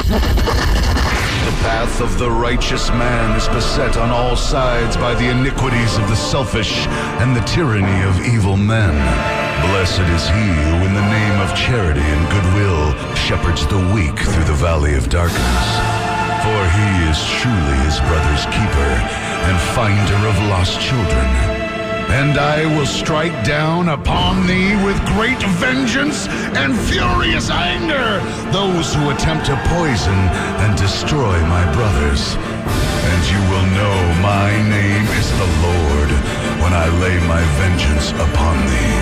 The path of the righteous man is beset on all sides by the iniquities of the selfish and the tyranny of evil men. Blessed is he who in the name of charity and goodwill shepherds the weak through the valley of darkness. For he is truly his brother's keeper and finder of lost children. And I will strike down upon thee with great vengeance and furious anger those who attempt to poison and destroy my brothers. And you will know my name is the Lord when I lay my vengeance upon thee.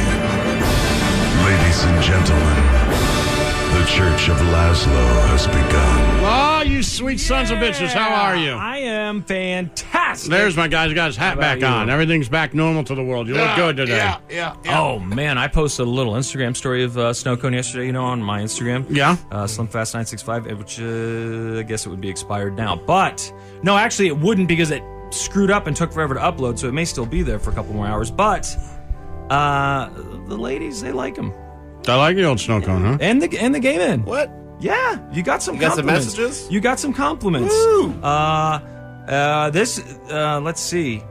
Ladies and gentlemen, the Church of Lazlo has begun. Oh, you sweet sons of bitches. How are you? I am fantastic. There's my guy. He's got his hat back on. Everything's back normal to the world. You look good today. Yeah. Oh, man. I posted a little Instagram story of snow cone yesterday, on my Instagram. Yeah. Slimfast965, which I guess it would be expired now. But, no, actually it wouldn't because it screwed up and took forever to upload, so it may still be there for a couple more hours. But the ladies, they like them. I like the old snow cone, huh? And the gay men. What? Yeah, you got some You got some compliments. messages? You got some compliments. Woo! Let's see.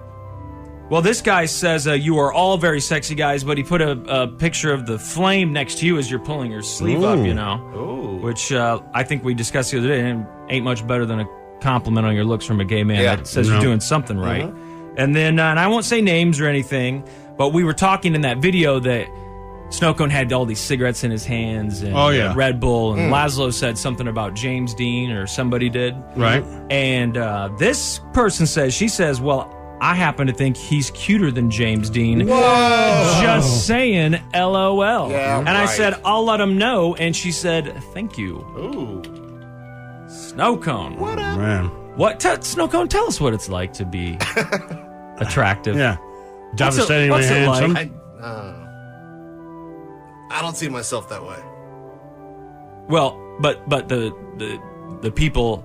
Well, this guy says you are all very sexy guys, but he put a picture of the flame next to you as you're pulling your sleeve up, Ooh. which I think we discussed the other day, and ain't much better than a compliment on your looks from a gay man that says you're doing something right. And then, and I won't say names or anything, but we were talking in that video that Snowcone had all these cigarettes in his hands and Red Bull, and Lazlo said something about James Dean, or somebody did. Right. And this person says, well, I happen to think he's cuter than James Dean. Whoa! Just saying, LOL. Yeah, and I said, I'll let him know. And she said, thank you. Ooh. Snowcone. What up? Man. What? Snowcone, tell us what it's like to be attractive. Yeah. Devastatingly what's it handsome. like? I don't see myself that way. Well, but the people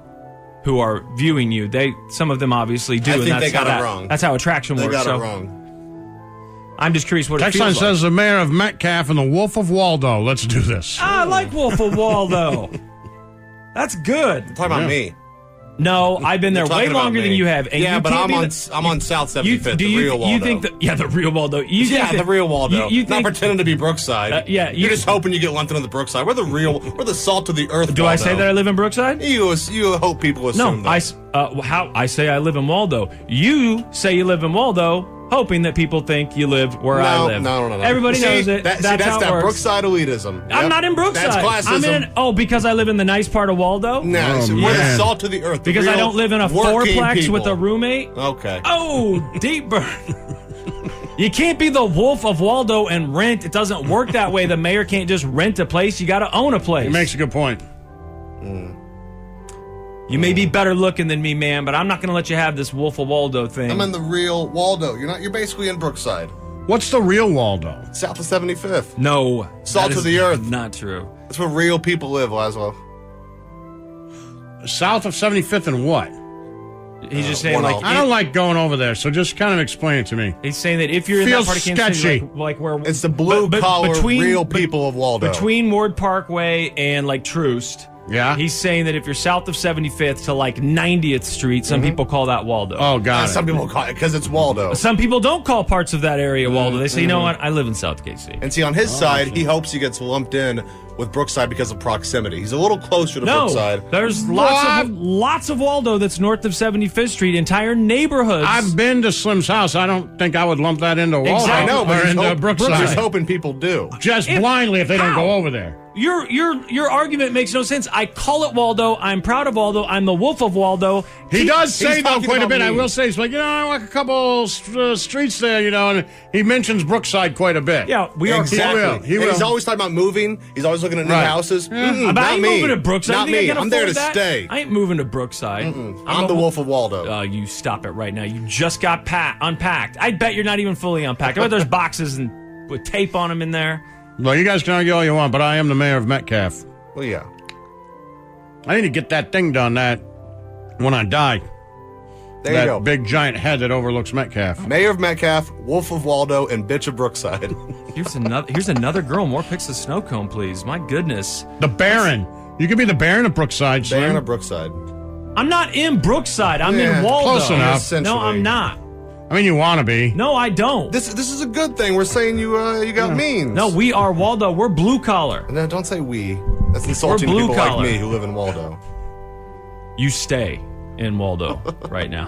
who are viewing you, some of them obviously do. I and think that's they got how it wrong. That's how attraction They works. got it wrong. I'm just curious what it Text feels line like. says the mayor of Metcalf and the Wolf of Waldo. Let's do this. I like Wolf of Waldo. That's good. Talking about me. No, I've been there You're way talking about longer me. than you have. And Yeah, you but can't I'm on South 75th, the real Waldo. You think the real Waldo. You think the real Waldo. You Not think, pretending to be Brookside. You're just hoping you get lumped into the Brookside. We're the salt of the earth. Do Waldo. I say that I live in Brookside? You hope people assume No, that. I say I live in Waldo. You say you live in Waldo, hoping that people think you live where I live. No. Everybody knows it. That's how that it works. Brookside elitism. I'm not in Brookside. That's classism. Because I live in the nice part of Waldo? No, Oh, we're the man. salt of the earth. Because I don't live in a fourplex people. with a roommate? Okay. Oh, deep burn. You can't be the Wolf of Waldo and rent. It doesn't work that way. The mayor can't just rent a place. You got to own a place. He makes a good point. You may be better looking than me, man, but I'm not going to let you have this Wolf of Waldo thing. I'm in the real Waldo. You're basically in Brookside. What's the real Waldo? South of 75th. No. Salt that of is the earth. Not true. That's where real people live, Lazlo. South of 75th and what? He's just saying, like, I don't like going over there, so just kind of explain it to me. he's saying that if you're in Feels that part of Kansas City, sketchy. like where It's the blue-collar, real people of Waldo. Between Ward Parkway and, like, Troost. Yeah? He's saying that if you're south of 75th to, like, 90th Street, some people call that Waldo. Oh, got it. Some people call it because it's Waldo. Some people don't call parts of that area Waldo. They say, you know what? I live in South KC. And see, on his side, he hopes he gets lumped in with Brookside because of proximity. He's a little closer to Brookside. There's lots of Waldo that's north of 75th Street, entire neighborhoods. I've been to Slim's house. I don't think I would lump that into Waldo Exactly. I know, but or he's into Brookside. Brooks is hoping people do. Just blindly if they don't How? go over there. Your argument makes no sense. I call it Waldo. I'm proud of Waldo. I'm the Wolf of Waldo. He does say, though, talking quite a about bit. I me. will say, he's like, I like a couple streets there, and he mentions Brookside quite a bit. Yeah, we are. Exactly. He And will. he's always talking about moving. He's always looking at new Right. houses. But I Not ain't me. moving to Brookside. Not You think I me. can I'm there to afford that? stay. I ain't moving to Brookside. I'm the Wolf of Waldo. You stop it right now. You just got unpacked. I bet you're not even fully unpacked. I bet there's boxes and with tape on them in there. Well, you guys can argue all you want, but I am the mayor of Metcalf. Well, yeah. I need to get that thing done when I die. There that you go. big giant head that overlooks Metcalf. Mayor of Metcalf, Wolf of Waldo, and Bitch of Brookside. Here's another girl. More pics of Snowcone, please. My goodness. The Baron. You could be the Baron of Brookside, Slim. Baron of Brookside. I'm not in Brookside. I'm in Waldo. Close enough. No, I'm not. I mean, you want to be. No, I don't. This is a good thing. We're saying you got means. No, we are Waldo. We're blue collar. No, don't say we. That's insulting to We're blue people collar. like me who live in Waldo. You stay in Waldo right now.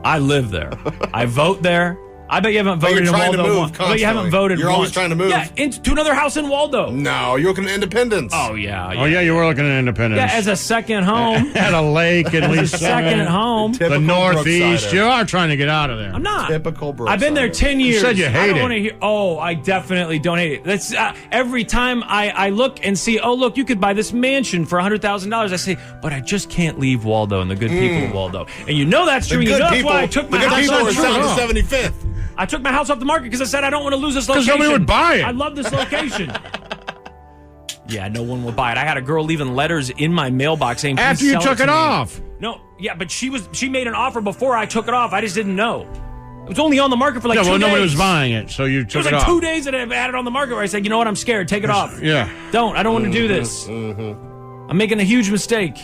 I live there. I vote there. I bet you haven't voted you're in trying Waldo to move once. I bet you haven't constantly. voted You're always once. trying to move. Yeah, to another house in Waldo. No, you're looking at Independence. Oh, yeah. Oh, yeah, you were looking at Independence. Yeah, as a second home. At a lake, at least. Second at home. The Typical Northeast. Brooksider. You are trying to get out of there. I'm not. Typical Brooksider. I've been there 10 years. You said you hate I don't it. want to hear. Oh, I definitely don't hate it. That's every time I look and see. Oh, look, you could buy this mansion for $100,000. I say, but I just can't leave Waldo and the good people of Waldo. And you know that's true. The You good know that's people, why I took my the good house people off are the market. 75th. I took my house off the market because I said I don't want to lose this 'Cause location. nobody would buy it. I love this location. Yeah, no one will buy it. I had a girl leaving letters in my mailbox saying, After "Please you sell took to it me." off. No, yeah, but she made an offer before I took it off. I just didn't know. It was only on the market for like 2 days. Nobody was buying it, so you It took was it like off. 2 days that I've had it on the market where I said, you know what, I'm scared. Take it off. Yeah. I don't want to do this. I'm making a huge mistake.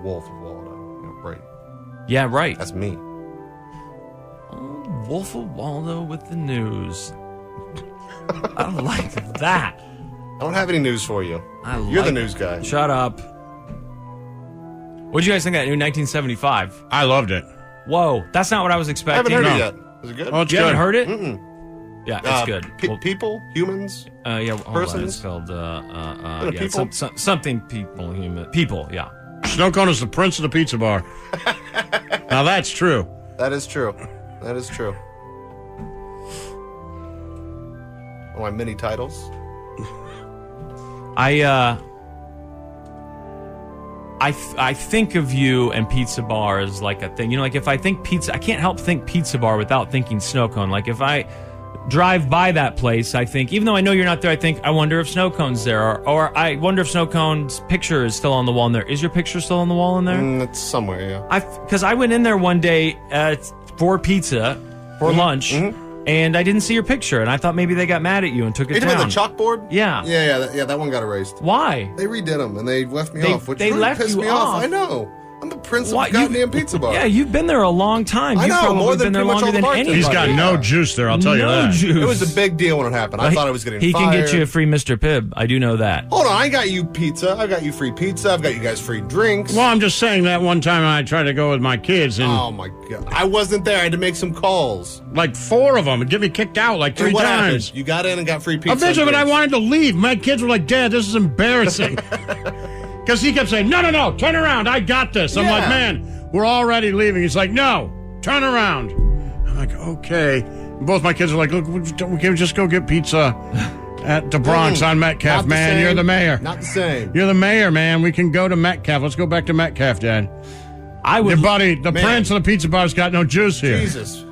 Wolf of Waldo. Yeah, right. Yeah, right. That's me. Wolf of Waldo with the news. I don't like that. I don't have any news for you. You're the news guy. Shut up. What'd you guys think of that new 1975? I loved it. Whoa, that's not what I was I expecting. haven't heard No. it yet. Is it good? Oh, it's You good. haven't heard it? Mm-mm. Yeah, it's good. Well, People? Humans? yeah, hold on. persons? It's called yeah, people? something people, human people. Yeah. Snow Cone is the prince of the pizza bar. Now that's true. That is true. That is true. Oh, my mini titles? I think of you and pizza bar as like a thing. You know, like if I think pizza, I can't help think pizza bar without thinking snow cone. Like if I drive by that place, I think, even though I know you're not there, I think, I wonder if snow cone's there. Or I wonder if snow cone's picture is still on the wall in there. Is your picture still on the wall in there? It's somewhere, yeah. Because I went in there one day for pizza, for lunch, and I didn't see your picture. And I thought maybe they got mad at you and took it Are you talking down. about the chalkboard? Yeah. Yeah, that one got erased. Why? They redid them, and they left me They- off, which they really left pissed you me off. off? I know. I'm the prince Why? of the goddamn pizza bar. Yeah, you've been there a long time. I You've know, probably more than been there pretty much longer all the than bartenders. anybody. He's got no juice there, I'll tell you No that. juice. It was a big deal when it happened. I thought I was getting He fired. can get you a free Mr. Pibb. I do know that. Hold on, I got you pizza. I got you free pizza. I've got you guys free drinks. Well, I'm just saying that one time I tried to go with my kids, and Oh my god, I wasn't there. I had to make some calls. like 4 of them would get me kicked out like 3 And what times. happened? You got in and got free pizza. Eventually, and but I drinks. wanted to leave. My kids were like, Dad, this is embarrassing. Because he kept saying, no, turn around. I got this. I'm like, Yeah. man, we're already leaving. He's like, no, turn around. I'm like, okay. And both my kids are like, look, we can just go get pizza at the Bronx on Metcalf, Not the man. same. You're the mayor. Not the same. You're the mayor, man. We can go to Metcalf. Let's go back to Metcalf, Dad. I Your would. buddy, the Man. prince of the pizza bar's got no juice here. Jesus.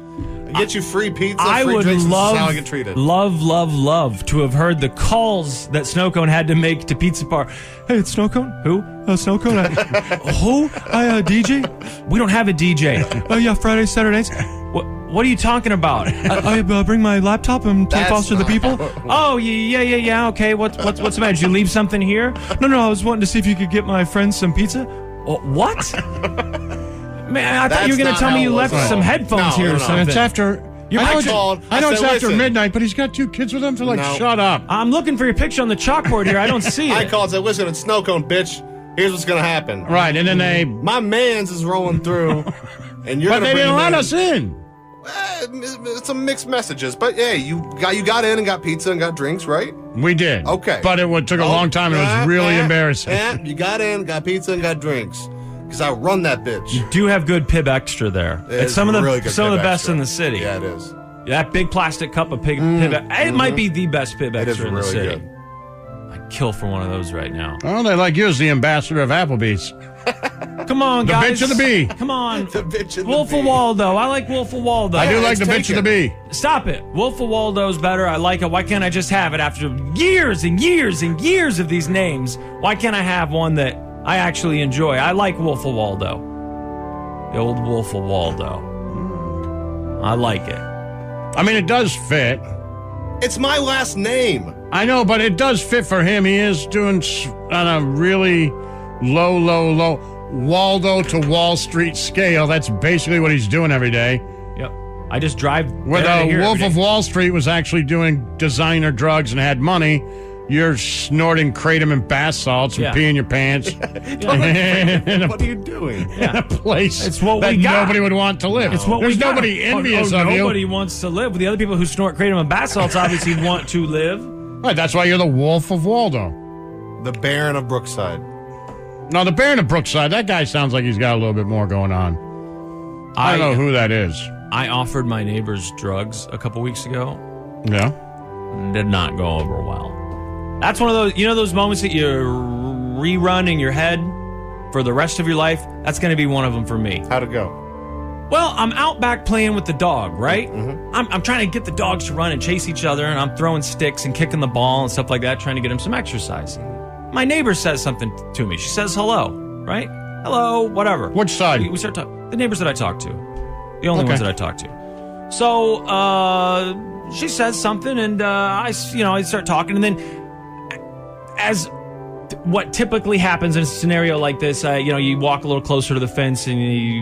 I get you free pizza, I free would drinks. This is love, how I get treated. love to have heard the calls that Snowcone had to make to Pizza Bar. Hey, it's Snowcone. Who? Snowcone. Who? DJ. We don't have a DJ. Oh yeah, Fridays, Saturdays. What are you talking about? I bring my laptop and play That's Foster the not- People. Oh yeah. Okay. What's the matter? Did you leave something here? No. I was wanting to see if you could get my friends some pizza. What? Man, I thought you were going to That's tell not me you how it left was. some headphones No, here or no. something. It's after. You're I know, called. I know I it's said, after listen. midnight, but he's got 2 kids with him. So like, No. shut up. I'm looking for your picture on the chalkboard here. I don't see I it. called and said, listen, it's snow cone, bitch. Here's what's going to happen. Right, and then they. My mans is rolling through, and you're But going to they didn't let us in. It's some mixed messages, but hey, you got in and got pizza and got drinks, right? We did. Okay. But it took a long time, and it was really embarrassing. Yeah, you got in, got pizza, and got drinks. Because I run that bitch. You do have good Pib Extra there. It's some of the really good some of the Pib best Extra. in the city. Yeah, it is. That big plastic cup of Pib It might be the best Pib It is Extra in the really city. good. I'd kill for one of those right now. Oh, they like you as the ambassador of Applebee's. Come on, The guys. bitch of the bee. Come on. The bitch and Wolf the of bee. Waldo. I like Wolf of Waldo. I do like let's the bitch take of the it. bee. Stop it. Wolf of Waldo's better. I like it. Why can't I just have it after years and years and years of these names? Why can't I have one that I actually enjoy? I like Wolf of Waldo. The old Wolf of Waldo. I like it. I mean, it does fit. It's my last name. I know, but it does fit for him. He is doing on a really low Waldo to Wall Street scale. That's basically what he's doing every day. Yep. I just drive. Where the Wolf of Wall Street was actually doing designer drugs and had money, you're snorting kratom and bath salts and peeing your pants. What are you doing? In a place it's what that we got. nobody would want to live. It's what There's we got. nobody envious of you. Nobody wants to live. The other people who snort kratom and bath salts obviously want to live. Right, that's why you're the Wolf of Waldo. The Baron of Brookside. No, the Baron of Brookside, that guy sounds like he's got a little bit more going on. I don't know who that is. I offered my neighbors drugs a couple weeks ago. Yeah. Did not go over well. That's one of those, those moments that you rerun in your head for the rest of your life? That's going to be one of them for me. How'd it go? Well, I'm out back playing with the dog, right? Mm-hmm. I'm trying to get the dogs to run and chase each other, and I'm throwing sticks and kicking the ball and stuff like that, trying to get them some exercise. My neighbor says something to me. She says hello, right? Hello, whatever. Which side? We start talking. The neighbors that I talk to. The only ones that I talk to. So, she says something, and I start talking, and then as what typically happens in a scenario like this, you walk a little closer to the fence, and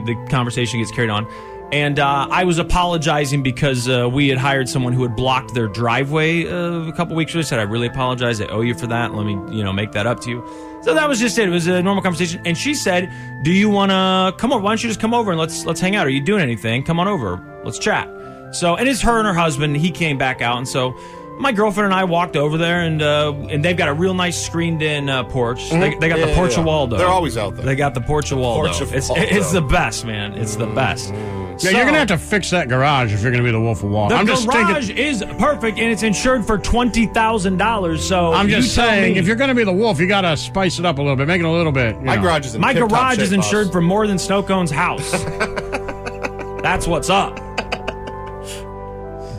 the conversation gets carried on. And I was apologizing because we had hired someone who had blocked their driveway a couple weeks ago. I said, I really apologize. I owe you for that. Let me, make that up to you. So that was just it. It was a normal conversation. And she said, do you want to come over? Why don't you just come over and let's hang out? Are you doing anything? Come on over. Let's chat. So, and it's her and her husband. He came back out. And so my girlfriend and I walked over there, and they've got a real nice screened-in porch. Mm-hmm. They got the porch of Waldo. They're always out there. They got the porch of Waldo. It's the best, man. It's the best. Yeah, you're gonna have to fix that garage if you're gonna be the Wolf of Waldo. The garage is perfect, and it's insured for $20,000. So I'm just saying, if you're gonna be the wolf, you gotta spice it up a little bit, make it a little bit. My garage is in my tip-top garage is shape, insured boss. for more than Snow Cone's house. That's what's up.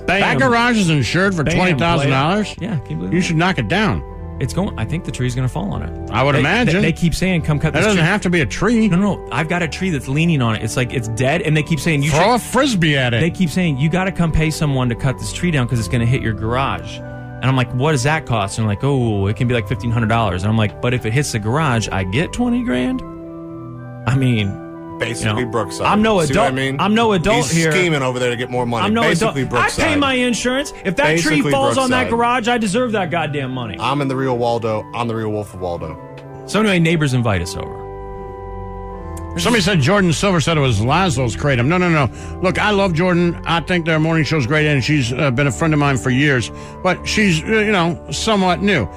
Bam. That garage is insured for $20,000. Yeah, can you believe you that? should knock it down. It's going. I think the tree's going to fall on it. I would imagine. They keep saying, "Come cut that this doesn't tree." have to be a tree. No. I've got a tree that's leaning on it. It's like it's dead, and they keep saying, "You throw a frisbee at it." They keep saying, "You got to come pay someone to cut this tree down because it's going to hit your garage." And I'm like, "What does that cost?" And they're like, "Oh, it can be like $1,500." And I'm like, "But if it hits the garage, I get $20,000." I mean. Basically, Brookside. I'm no See adult. what I mean? I'm no adult He's here. scheming over there to get more money. I'm no Basically, adult. Brookside. I pay my insurance. If that Basically, tree falls on that Brookside. garage, I deserve that goddamn money. I'm in the real Waldo. I'm the real Wolf of Waldo. So anyway, neighbors invite us over. Somebody said Jordan Silver said it was Lazlo's kratom. No. Look, I love Jordan. I think their morning show's great, and she's been a friend of mine for years. But she's, somewhat new.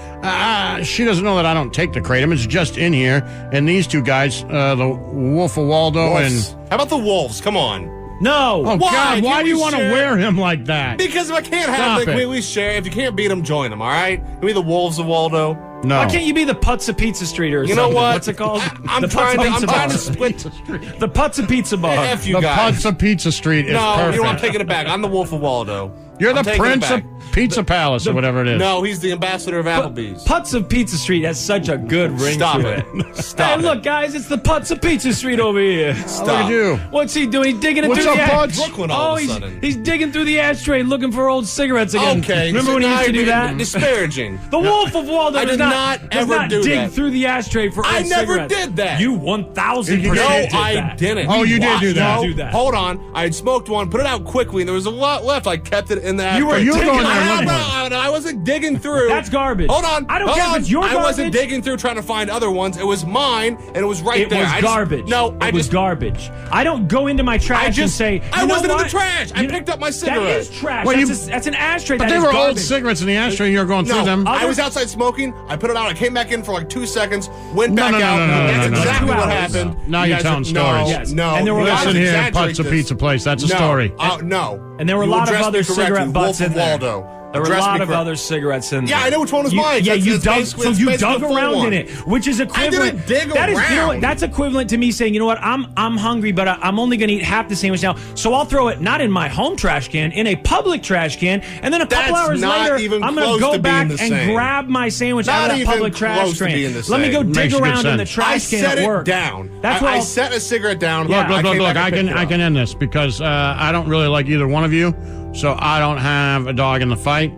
She doesn't know that I don't take the kratom. It's just in here. And these two guys, the Wolf of Waldo Wolves. and... How about the Wolves? Come on. No. Oh, Why? God, why Can do you we want to share? wear him like that? Because if I can't Stop have it. we share. If you can't beat them, join them, all right? Can we be the Wolves of Waldo? No. Why can't you be the Putz of Pizza Street or You something? know what? What's it called? I'm the trying Putz of to Pizza split. Bar. The Putz of Pizza Bar. F you The guys. Putz of Pizza Street is No, perfect. you know what? I'm taking it back. I'm the Wolf of Waldo. You're the I'm taking it Prince of back. Pizza Palace or whatever it is. No, he's the ambassador of Applebee's. Putz of Pizza Street has such a good ring Stop to it. it. Stop Hey, look, guys, it's the Putz of Pizza Street over here. Stop. Look at you. What's he doing? He's digging What's through up, the Putz? Brooklyn all of a sudden. He's digging through the ashtray looking for old cigarettes again. Okay. Remember so when he now used to you're do being that? Disparaging. The Wolf of Waldo I does did not does ever not do dig that. through the ashtray for old I never cigarettes. did that. You 1,000% No, did I that. didn't. Oh, you did do that. No, Do that. hold on. I had smoked one, put it out quickly, and there was a lot left. I kept it in the You were ashtray. digging going there I, looking for I wasn't digging through. That's garbage. Hold on. I don't hold care if on. it's your I wasn't garbage. digging through trying to find other ones. It was mine, and it was right It there. was garbage. I it was garbage. I don't go into my trash and say, I you know wasn't in what? the trash. I You know- picked up my That cigarette. is trash. Well, That's an ashtray. But That they is were garbage. old cigarettes in the ashtray and you were going through them. I was outside smoking. I put it out. I came back in for like 2 seconds. Went back no, out. no, no, That's no, no, exactly no. what 2 hours. happened. Now You you're guys telling are- stories. No, Yes. no. And there were you a lot guys Listen here, exaggerate Putz of this. Pizza Place. That's a No. story. No. And there were a You lot of addressed other me correctly. cigarette butts Wolf in of there. Waldo. There were a Address lot me of correct- other cigarettes in there. Yeah, I know which one was mine. Yeah, It's- you it's dug. basically- So it's you basically dug the full around one. in it, which is equivalent. didn't dig that is, you know what? around. That's equivalent to me saying, you know what? I'm hungry, but I'm only going to eat half the sandwich now. So I'll throw it not in my home trash can, in a public trash can, and then a couple That's hours not later, even I'm going close to go to being back the and same. grab my sandwich Not out of that even public trash close to can. being the Let me same. go Makes dig good around in the sense. trash I can set at it work. down. That's what I I'll- set a cigarette down. Yeah, Look, came back and I picked it can up. end this because I don't really like either one of you, so I don't have a dog in the fight.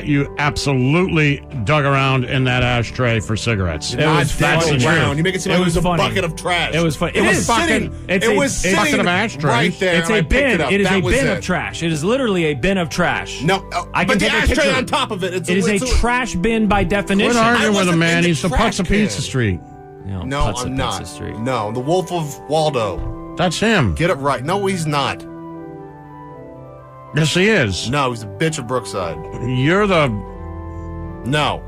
You absolutely dug around in that ashtray for cigarettes. It was funny. around. You make it seem like it was a funny. bucket of trash. It was funny. It was sitting. It was sitting bucket of ashtrays. right there. It's a bin. It is a bin of trash. It is literally a bin of trash. No, I can but the take a ashtray picture. on top of it. It is a trash bin by definition. Quit arguing with him, wasn't man. in the He's the trash Putz of can. Pizza Street. No, Putz I'm of not. Pizza Street. No, the Wolf of Waldo. That's him. Get it right. No, he's not. Yes, he is. No, he's a bitch of Brookside. You're the... No.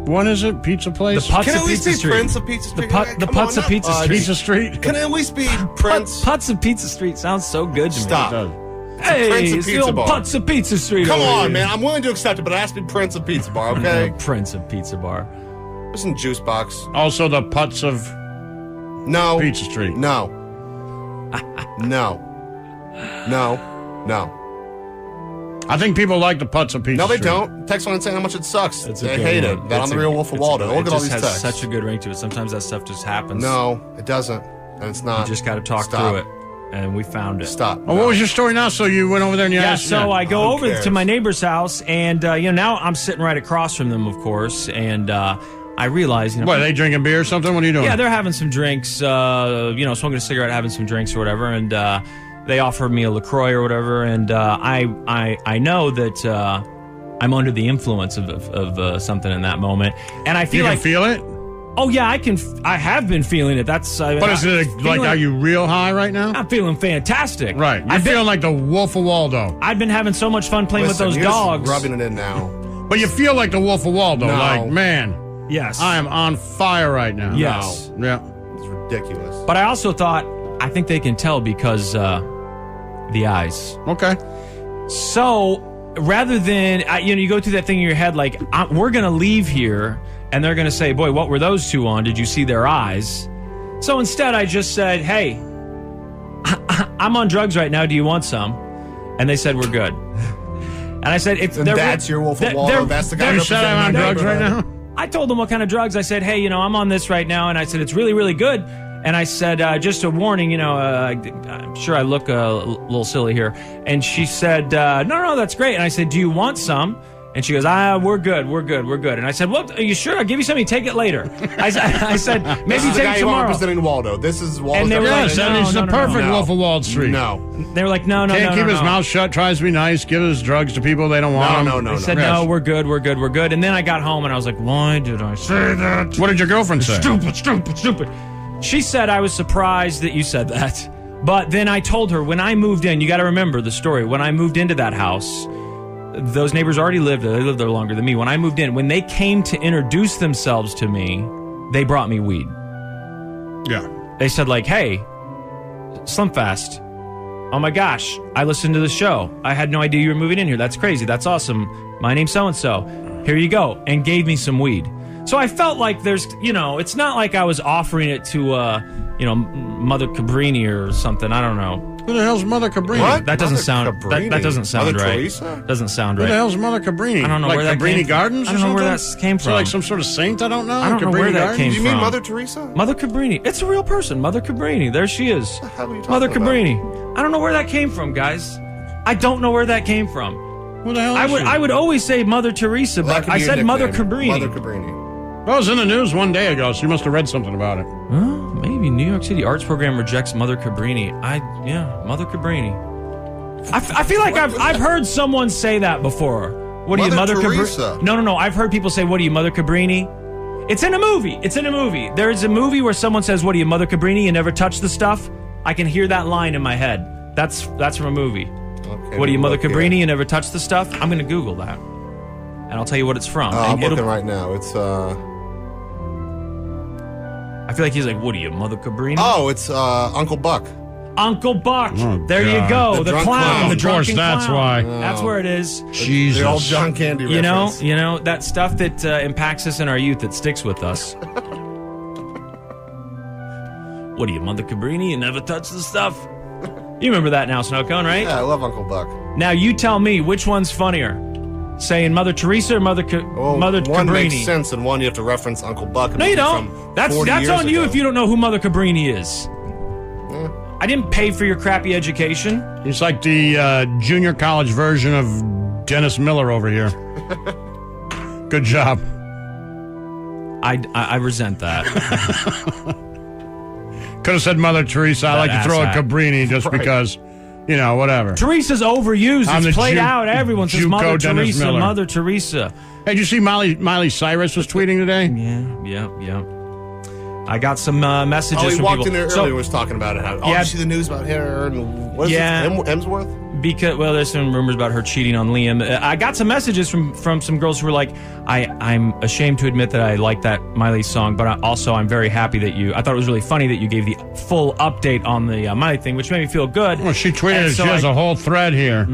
What is it? Pizza place? The Putz Can of at least Pizza be Street. Prince of Pizza Street? The Putz of Pizza Street. Pizza Street? Can it at least be Prince? Putz of Pizza Street sounds so good to me. Stop. Hey, Prince of it's the Pizza old Bar. Putz of Pizza Street. Come over on, here. man. I'm willing to accept it, but it has to be Prince of Pizza Bar, okay? Prince of Pizza Bar. Listen, Juice Box. Also the Putz of No. Pizza Street. No. No. No. No. I think people like the Putz of Pizza No, they Street. don't. Text one and saying how much it sucks. That's a They good hate one. it. But I'm the real Wolf of Waldo. Look at all these It texts. just has such a good ring to it. Sometimes that stuff just happens. No, it doesn't. And it's not. You just got to talk Stop. through it. And we found it. Stop. Oh, what was your story now? So you went over there and you Yeah, asked... so I go Who over cares? to my neighbor's house, and now I'm sitting right across from them, of course, and I realize, What, are they drinking beer or something? What are you doing? yeah, they're having some drinks, smoking a cigarette, having some drinks or whatever, and they offered me a LaCroix or whatever, and I know that I'm under the influence of something in that moment, and I feel You can like, feel it? oh yeah, I have been feeling it. That's But is it like, are you real high right now? I'm feeling fantastic. Right. You're I've feeling like the Wolf of Waldo. I've been having so much fun playing Listen, with those you're just dogs. rubbing it in now. But you feel like the Wolf of Waldo. No. Like, man, Yes. I am on fire right now. Yes. Yeah. It's ridiculous. But I also thought, I think they can tell because the eyes. Okay. So rather than, you go through that thing in your head like, we're going to leave here, and they're going to say, boy, what were those two on? Did you see their eyes? So instead, I just said, hey, I'm on drugs right now. Do you want some? And they said, we're good. And I said, if And that's your Wolf of Waldo. That's the guy You said I'm on drugs right now? I told them what kind of drugs. I said, hey, I'm on this right now. And I said, it's really, really good. And I said, just a warning, I'm sure I look a little silly here. And she said, no, that's great. And I said, do you want some? And she goes, we're good. And I said, well, are you sure? I'll give you something. Take it later. I said, maybe This is the take guy it you want tomorrow. representing Waldo. This is Waldo. And they were Yes, like, and he's the no. perfect No. Wolf of Wall Street. No. They were like, no. Can't keep his mouth shut, tries to be nice, give his drugs to people they don't want. No. I said, no, we're good. And then I got home and I was like, why did I say that? What did your girlfriend say? Stupid. She said, I was surprised that you said that. But then I told her, when I moved in, you got to remember the story. When I moved into that house, those neighbors already lived there. They lived there longer than me. When I moved in, when they came to introduce themselves to me, they brought me weed. Yeah. They said like, hey, Slimfast, oh my gosh, I listened to the show. I had no idea you were moving in here. That's crazy. That's awesome. My name's so-and-so. Here you go. And gave me some weed. So I felt like there's, it's not like I was offering it to, Mother Cabrini or something. I don't know. Who the hell's Mother Cabrini? What? That doesn't Mother sound, Cabrini? that doesn't sound Mother right. Teresa? Doesn't sound Who right. the hell's Mother Cabrini? I don't know like where that Cabrini came from. Gardens or I don't know where something? that came So from. like some sort of saint I don't know? I don't know Cabrini where that Gardens? came Do you mean from. Mother Teresa? Mother Cabrini. It's a real person. Mother Cabrini. There she is. the hell are you talking Mother about? Cabrini. I don't know where that came from, guys. I don't know where that came from. Who the hell is she? I would always say Mother Teresa, That but could I be a said Mother nickname. Cabrini. Mother Cabrini. Well, it was in the news one day ago, so you must have read something about it. Maybe New York City Arts Program rejects Mother Cabrini. Mother Cabrini. I feel like I've heard someone say that before. What are you, Mother Mother Teresa. Cabrini? No. I've heard people say, "What are you, Mother Cabrini?" It's in a movie. There's a movie where someone says, "What are you, Mother Cabrini? You never touch the stuff." I can hear that line in my head. That's from a movie. Okay, What are you, Mother look Cabrini? here. You never touch the stuff. I'm gonna Google that, and I'll tell you what it's from. I'm And it'll- looking right now. It's I feel like he's like, "What are you, Mother Cabrini?" it's Uncle Buck. Uncle Buck. Oh, there you God. go. The The drunk clown. clown. The Of course, drunken that's clown. why. That's where it is. Jesus. The old John Candy You know, reference. that stuff that impacts us in our youth that sticks with us. What are you, Mother Cabrini? You never touch the stuff. You remember that now, Snow Cone, right? Yeah, I love Uncle Buck. Now you tell me which one's funnier, saying Mother Teresa or Mother Well, Mother one Cabrini. makes sense, and one you have to reference Uncle Buck. No, you don't. That's on you if you don't know who Mother Cabrini is. Yeah. I didn't pay for your crappy education. He's like the junior college version of Dennis Miller over here. Good job. I resent that. Could have said Mother Teresa. I like to throw a Cabrini just because, whatever. Teresa's overused. It's played out. Everyone says Mother Dennis Teresa, Miller. Mother Teresa. Hey, did you see Miley Cyrus was tweeting today? Yeah. I got some messages he from walked people. in there earlier and was talking about it. Did you see the news about her and what is it, Hemsworth? Because there's some rumors about her cheating on Liam. I got some messages from some girls who were like, I'm ashamed to admit that I like that Miley song, but I'm very happy that I thought it was really funny that you gave the full update on the Miley thing, which made me feel good. Well, she tweeted she has a whole thread here.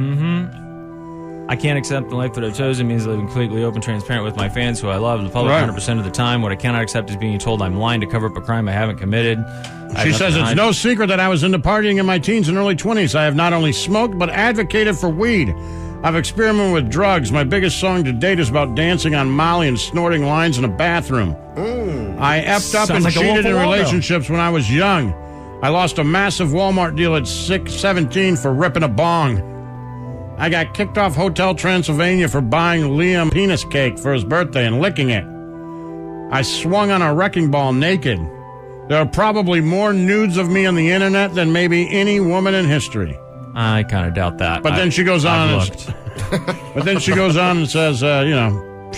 I can't accept the life that I've chosen means living completely open, transparent with my fans who I love, the public 100% of the time. What I cannot accept is being told I'm lying to cover up a crime I haven't committed. She says it's no secret that I was into partying in my teens and early 20s. I have not only smoked, but advocated for weed. I've experimented with drugs. My biggest song to date is about dancing on Molly and snorting lines in a bathroom. I effed up and cheated in relationships when I was young. I lost a massive Walmart deal at 17 for ripping a bong. I got kicked off Hotel Transylvania for buying Liam penis cake for his birthday and licking it. I swung on a wrecking ball naked. There are probably more nudes of me on the internet than maybe any woman in history. I kind of doubt that. But then she goes on. But then she goes on and says,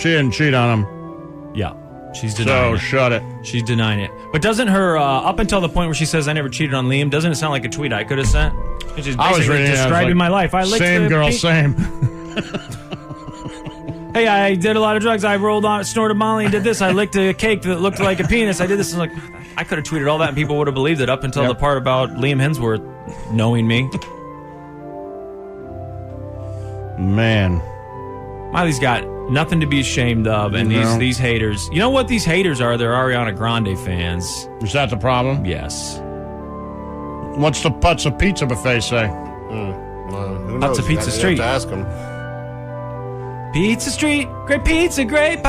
she didn't cheat on him. Yeah, she's denying it. So shut it. She's denying it. But doesn't her, up until the point where she says, I never cheated on Liam, doesn't it sound like a tweet I could have sent? It's just I was reading describing my life. I licked same girl, same. Hey, I did a lot of drugs. I rolled on, snorted Molly, and did this. I licked a cake that looked like a penis. I did this. And like, I could have tweeted all that, and people would have believed it up until the part about Liam Hemsworth knowing me. Man, Miley's got nothing to be ashamed of, and these haters. You know what these haters are? They're Ariana Grande fans. Is that the problem? Yes. What's the Putz of Pizza buffet say? Who knows? Putz of Pizza Street. You have to ask him. Pizza Street, great pizza, great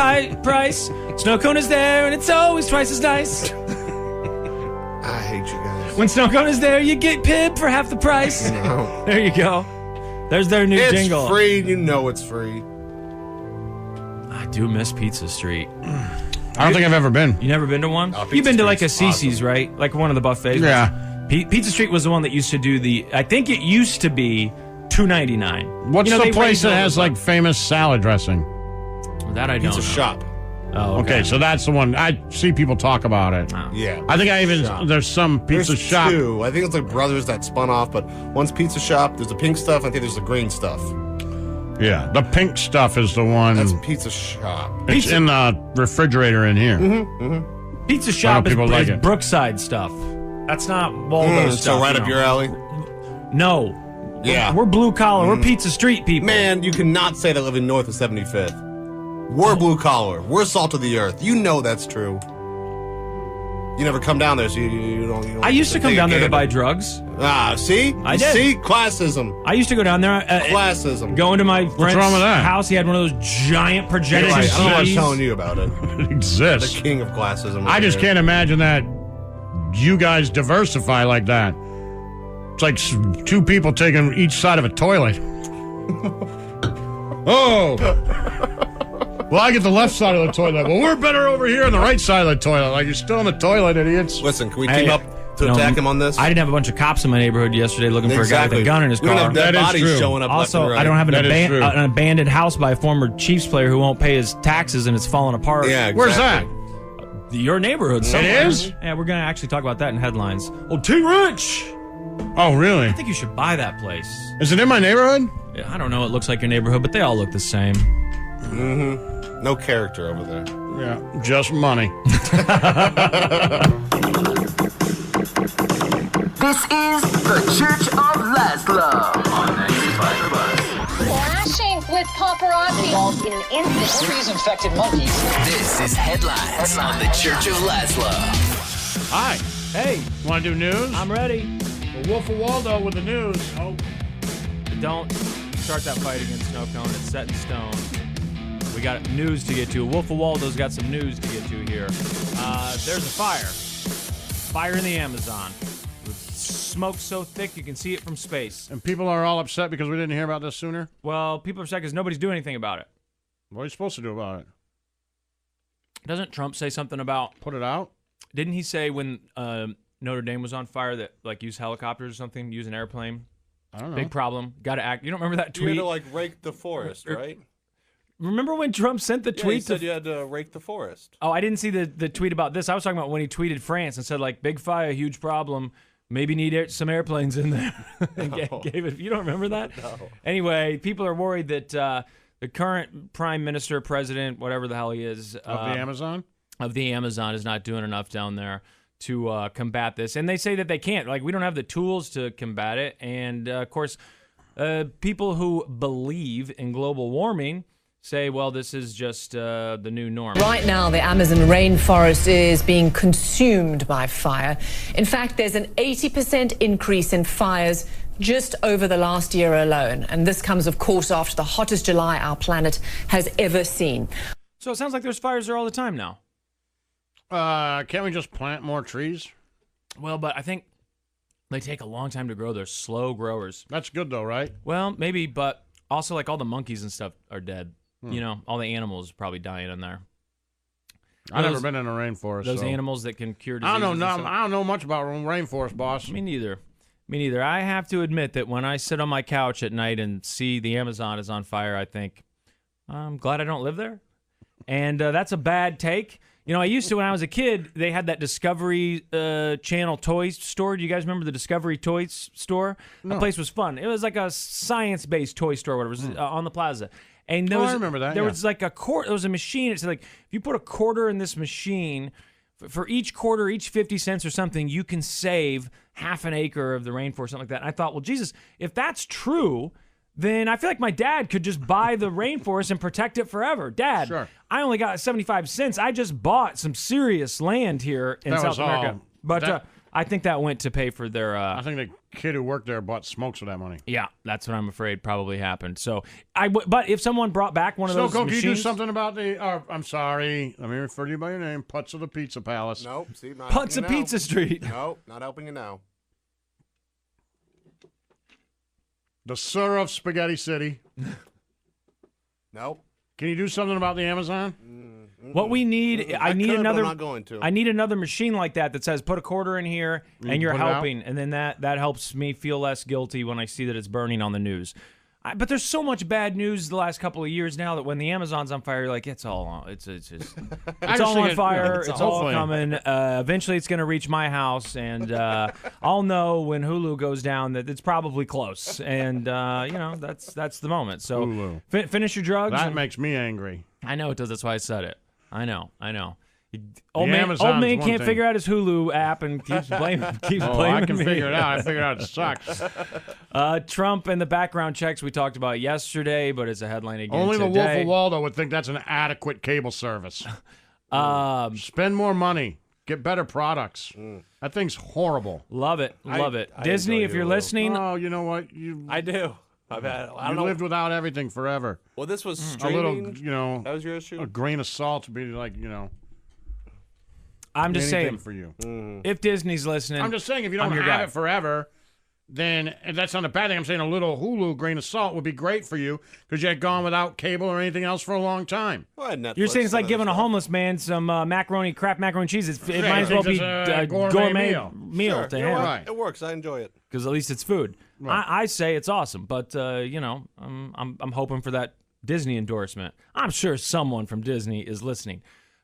price. Snow cone is there, and it's always twice as nice. I hate you guys. When snow cone is there, you get pib for half the price. No. There you go. There's their new jingle. It's free. You know it's free. I do miss Pizza Street. I don't think I've ever been. You never been to one? Oh, You've been to like a Street's Cece's, awesome. right? Like one of the buffets. Yeah. Pizza Street was the one that used to do I think it used to be $2.99. What's the place that has like famous salad dressing? That I don't know. It's a shop. Oh, Okay, so that's the one. I see people talk about it. Oh. Yeah. I think there's some pizza There's shop. two. I think it's like brothers that spun off, but one's Pizza Shop. There's the pink stuff. I think there's the green stuff. Yeah, the pink stuff is the one. That's Pizza Shop. It's in the refrigerator in here. Pizza Shop is, people like it. Brookside stuff. That's not Waldo stuff. So right up your alley. No. Yeah. We're blue collar. We're Pizza Street people. Man, you cannot say that living north of 75th. We're blue collar. We're salt of the earth. You know that's true. You never come down there, so you don't. I used to come down there to buy drugs. See? I did. See? Classism. I used to go down there. Classism. Go into my friend's wrong with that? house. He had one of those giant projector Right. I don't know why I'm TVs. telling you about it. It The exists. king of classism. I just can't imagine that you guys diversify like that. It's like two people taking each side of a toilet. Oh. Well, I get the left side of the toilet. Well, we're better over here on the right side of the toilet. Like, you're still in the toilet, idiots. Listen, can we team up to attack him on this? I didn't have a bunch of cops in my neighborhood yesterday looking for a guy with a gun in his We don't car. have dead That is bodies true. showing up Also, left and right. I don't have That is true. an abandoned house by a former Chiefs player who won't pay his taxes and it's falling apart. Yeah, exactly. Where's that? Your neighborhood. Somewhere. is? Yeah, we're going to actually talk about that in headlines. Oh, T-Rich! Oh, really? I think you should buy that place. Is it in my neighborhood? I don't know. It looks like your neighborhood, but they all look the same. No character over there. Yeah, just money. This is the Church of Lazlo. Flashing with paparazzi. Involved in an incident. Trees infected monkeys. This is Headlines on the Church of Lazlo. Hi. Hey, Want to do news? I'm ready. The Wolf of Waldo with the news. Oh. Don't start that fight against Snow Cone. It's set in stone. We got news to get to. Wolf of Waldo's got some news to get to here. There's a fire. Fire in the Amazon. With smoke so thick you can see it from space. And people are all upset because we didn't hear about this sooner? Well, people are upset because nobody's doing anything about it. What are you supposed to do about it? Doesn't Trump say something about... Put it out? Didn't he say when Notre Dame was on fire that, like, use helicopters or something, use an airplane? I don't know. Big problem. Got to act. You don't remember that tweet? You had to, like, rake the forest, right? Remember when Trump sent the tweet? He said you had to rake the forest. Oh, I didn't see the tweet about this. I was talking about when he tweeted France and said, like, big fire, huge problem. Maybe need some airplanes in there. Gave it. You don't remember that? No. Anyway, people are worried that the current prime minister, president, whatever the hell he is. Of the Amazon? Of the Amazon is not doing enough down there to combat this. And they say that they can't. Like, we don't have the tools to combat it. And, of course, people who believe in global warming say, well, this is just the new norm. Right now, the Amazon rainforest is being consumed by fire. In fact, there's an 80% increase in fires just over the last year alone. And this comes, of course, after the hottest July our planet has ever seen. So it sounds like there's fires there all the time now. Can't we just plant more trees? Well, but I think they take a long time to grow. They're slow growers. That's good, though, right? Well, maybe, but also, like, all the monkeys and stuff are dead. You know, all the animals are probably dying in there. I've never been in a rainforest. Those so. animals that can cure diseases. I don't know much about rainforest, boss. Me neither. I have to admit that when I sit on my couch at night and see the Amazon is on fire, I think, I'm glad I don't live there. And that's a bad take. You know, I used to, when I was a kid, they had that Discovery Channel toy store. Do you guys remember the Discovery Toys store? No. That place was fun. It was like a science-based toy store, whatever. It was on the plaza. And there was, I remember that. There was like there was a machine. It said, like, if you put a quarter in this machine, for each quarter, each 50 cents or something, you can save half an acre of the rainforest, something like that. And I thought, well, Jesus, if that's true, then I feel like my dad could just buy the rainforest and protect it forever. Dad, sure. I only got 75 cents. I just bought some serious land here in South America. But I think that went to pay for their... I think the kid who worked there bought smokes with that money. Yeah, that's what I'm afraid probably happened. So, but if someone brought back one of those machines... machines... can you do something about the... I'm sorry. Let me refer to you by your name. Putz of the Pizza Palace. Nope. See, not Putz of Pizza Street. Nope, not helping you now. The Sur of Spaghetti City. Nope. Can you do something about the Amazon? What we need, I need I'm another. not going to. I need another machine like that says put a quarter in here and you're put it helping, and then that helps me feel less guilty when I see that it's burning on the news. But there's so much bad news the last couple of years now that when the Amazon's on fire, you're like, it's all on. It's just it's all on fire. It's all coming. Eventually, it's going to reach my house, and I'll know when Hulu goes down that it's probably close. And that's the moment. So finish your drugs. That makes me angry. I know it does. That's why I said it. I know. Old man can't figure out his Hulu app and keeps blaming I can me. figure it out. I figured out it sucks. Trump and the background checks we talked about yesterday, but it's a headline again Only today. the Wolf of Waldo would think that's an adequate cable service. Spend more money. Get better products. That thing's horrible. Love it. Love it. I Disney, enjoy if you're Hulu. listeyou Oh, you know what? I do. I don't know. lived without everything forever. Well, this was A streaming. little, That was your issue? a grain of salt would be like, I'm just anything saying, for you. if Disney's listening, I'm just saying, if you don't I'm your have guy. it forever, then and that's not a bad thing. I'm saying a little Hulu grain of salt would be great for you because you had gone without cable or anything else for a long time. Well, I had Netflix, You're saying it's like some giving a other stuff. homeless man some crap macaroni cheese. It Yeah, might as well it's be a a gourmet meal Sure, to you know him. what? Right. It works. I enjoy it. Because at least it's food. Right. I say it's awesome, but I'm hoping for that Disney endorsement. I'm sure someone from Disney is listening.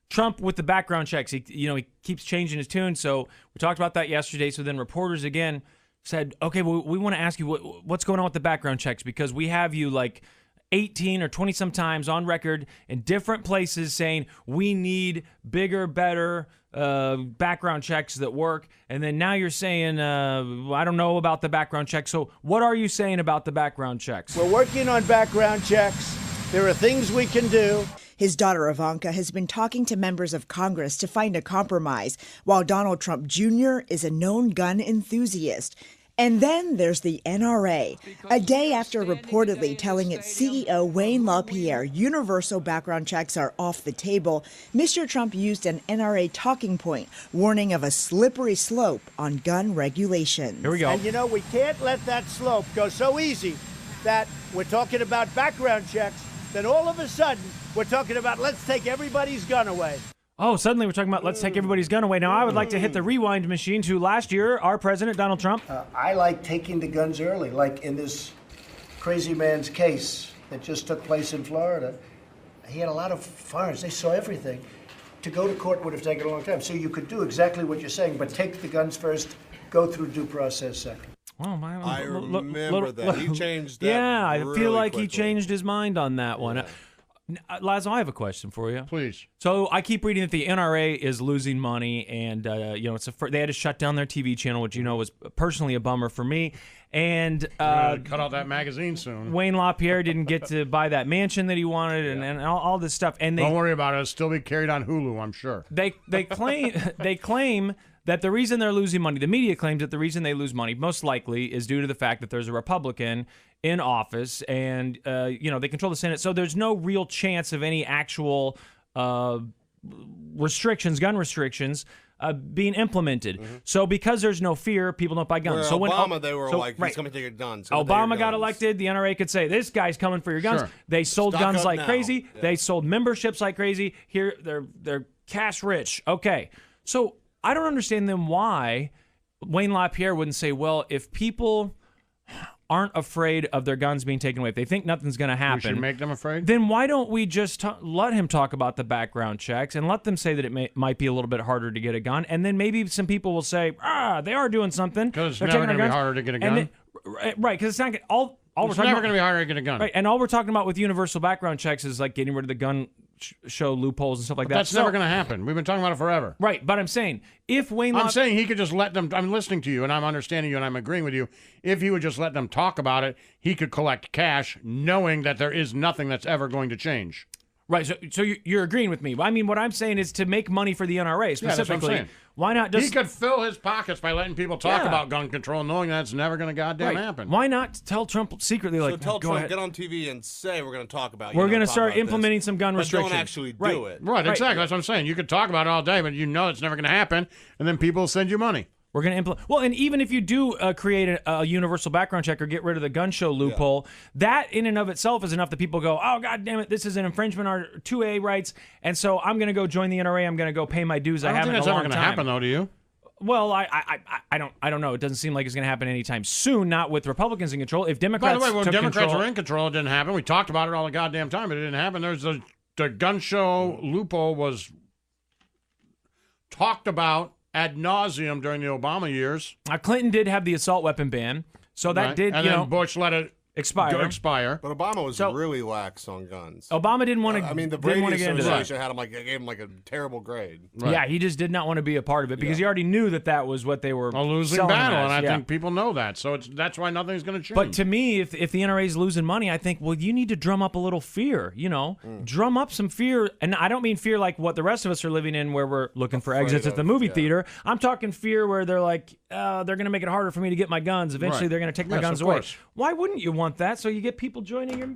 Trump with the background checks, he keeps changing his tune. So we talked about that yesterday. So then reporters again said, okay, well, we want to ask you what's going on with the background checks because we have you like 18 or 20 sometimes on record in different places saying we need bigger, better background checks that work. And then now you're saying, I don't know about the background checks. So what are you saying about the background checks? We're working on background checks. There are things we can do. His daughter Ivanka has been talking to members of Congress to find a compromise, while Donald Trump Jr. is a known gun enthusiast. And then there's the NRA. A day after reportedly telling its CEO Wayne LaPierre universal background checks are off the table, Mr. Trump used an NRA talking point, warning of a slippery slope on gun regulations. Here we go. And we can't let that slope go so easy that we're talking about background checks, then all of a sudden We're talking about let's take everybody's gun away. Oh, suddenly we're talking about let's take everybody's gun away. Now, I would like to hit the rewind machine to last year, our president, Donald Trump. I like taking the guns early, like in this crazy man's case that just took place in Florida. He had a lot of firearms. They saw everything. To go to court would have taken a long time. So you could do exactly what you're saying, but take the guns first, go through due process second. Oh, I remember that. He changed that. Yeah, I really feel like quickly. he changed his mind on that one. Yeah. Lazlo, I have a question for you. Please. So I keep reading that the NRA is losing money, and they had to shut down their TV channel, which was personally a bummer for me. And cut out that magazine soon. Wayne LaPierre didn't get to buy that mansion that he wanted, and all this stuff. And don't worry about it; it'll still be carried on Hulu, I'm sure. They claim that the reason they're losing money, the media claims that the reason they lose money most likely is due to the fact that there's a Republican in office, and they control the Senate, so there's no real chance of any actual gun restrictions being implemented. Mm-hmm. So because there's no fear, people don't buy guns. Where so when Obama, they were like, he's coming to take your guns. Obama got elected, the NRA could say, this guy's coming for your guns. Sure. They sold Stock guns up like now. crazy. Yeah. They sold memberships like crazy. Here, they're cash rich. Okay. So I don't understand then why Wayne LaPierre wouldn't say, well, if people aren't afraid of their guns being taken away, if they think nothing's going to happen, We should make them afraid? then why don't we just let him talk about the background checks and let them say that it might be a little bit harder to get a gun, and then maybe some people will say, they are doing something. Because it's They're never taking our going to be guns. harder to get a And gun. then- right, because it's not all we're It's talking never about, going to be harder to get a gun. right, and all we're talking about with universal background checks is like getting rid of the gun show loopholes and stuff like that. That's never going to happen. We've been talking about it forever. Right, but I'm saying if Wayne, I'm saying he could just let them. I'm listening to you, and I'm understanding you, and I'm agreeing with you. If he would just let them talk about it, he could collect cash, knowing that there is nothing that's ever going to change. right, so you're agreeing with me. I mean, what I'm saying is to make money for the NRA that's what I'm specifically. saying. Why not just He could fill his pockets by letting people talk Yeah. about gun control, knowing that's never going to goddamn happen. Why not tell Trump secretly, like, So tell go Trump, ahead. get on TV and say we're going to talk about. We're going to start implementing some gun but restrictions. don't actually do Right. it. Right, exactly. That's what I'm saying. You could talk about it all day, but you know it's never going to happen, and then people will send you money. We're going to implement. Well, and even if you do create a universal background check or get rid of the gun show loophole, that in and of itself is enough that people go, oh, God damn it, this is an infringement on our 2A rights, and so I'm going to go join the NRA. I'm going to go pay my dues. I I don't haven't think that's in a ever long going to time. happen, though, do you? Well, I don't know. It doesn't seem like it's going to happen anytime soon. Not with Republicans in control. If By Democrats the way, when took Democrats control, were in control, it didn't happen. We talked about it all the goddamn time, but it didn't happen. There's the gun show loophole was talked about ad nauseum during the Obama years. Clinton did have the assault weapon ban, so that right? did and then Bush let it expire. But Obama was So- really lax on guns. Obama didn't want to. I mean, the didn't Brady want to get into that. Association had him gave him like a terrible grade. Right. Yeah, he just did not want to be a part of it because he already knew that was what they were A losing selling battle, him as. and I Yeah. think people know that. So that's why nothing's going to change. But to me, if the NRA is losing money, I think, well, you need to drum up a little fear, drum up some fear. And I don't mean fear like what the rest of us are living in where we're looking for exits at the movie theater. I'm talking fear where they're like, they're going to make it harder for me to get my guns. Eventually, Right. they're going to take my Yes, guns of away. course. Why wouldn't you want that? So you get people joining your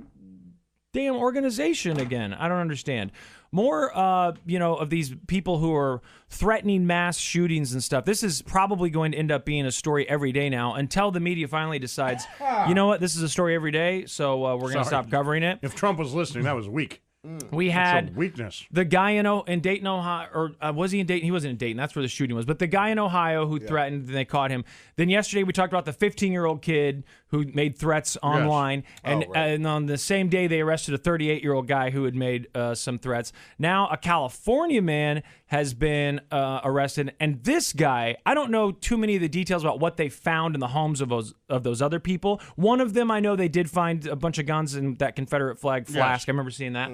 damn organization again. I don't understand. More, of these people who are threatening mass shootings and stuff. This is probably going to end up being a story every day now until the media finally decides, you know what, this is a story every day, so we're going to stop covering it. if Trump was listening, that was weak. We That's had a weakness. the guy in Dayton, Ohio, or was he in Dayton? He wasn't in Dayton. That's where the shooting was. But the guy in Ohio who threatened, and they caught him. Then yesterday we talked about the 15-year-old kid who made threats online. And, and on the same day they arrested a 38-year-old guy who had made some threats. Now a California man has been arrested. And this guy, I don't know too many of the details about what they found in the homes of those other people. One of them, I know they did find a bunch of guns in that Confederate flag flask. I remember seeing that.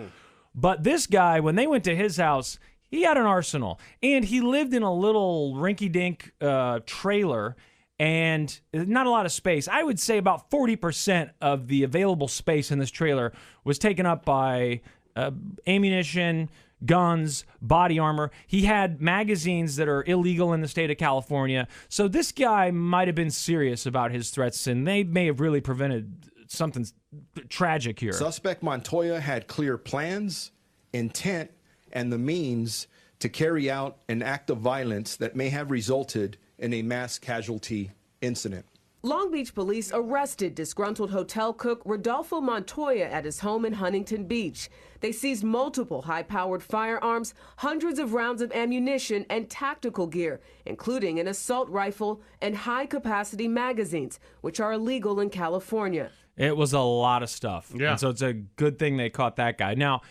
But this guy, when they went to his house, he had an arsenal. And he lived in a little rinky-dink trailer and not a lot of space. I would say about 40% of the available space in this trailer was taken up by ammunition, guns, body armor. He had magazines that are illegal in the state of California. So this guy might have been serious about his threats, and they may have really prevented something tragic here. Suspect Montoya had clear plans, intent, and the means to carry out an act of violence that may have resulted in a mass casualty incident. Long Beach police arrested disgruntled hotel cook Rodolfo Montoya at his home in Huntington Beach. They seized multiple high-powered firearms, hundreds of rounds of ammunition, and tactical gear, including an assault rifle and high-capacity magazines, which are illegal in California. It was a lot of stuff. Yeah. And so it's a good thing they caught that guy. Now,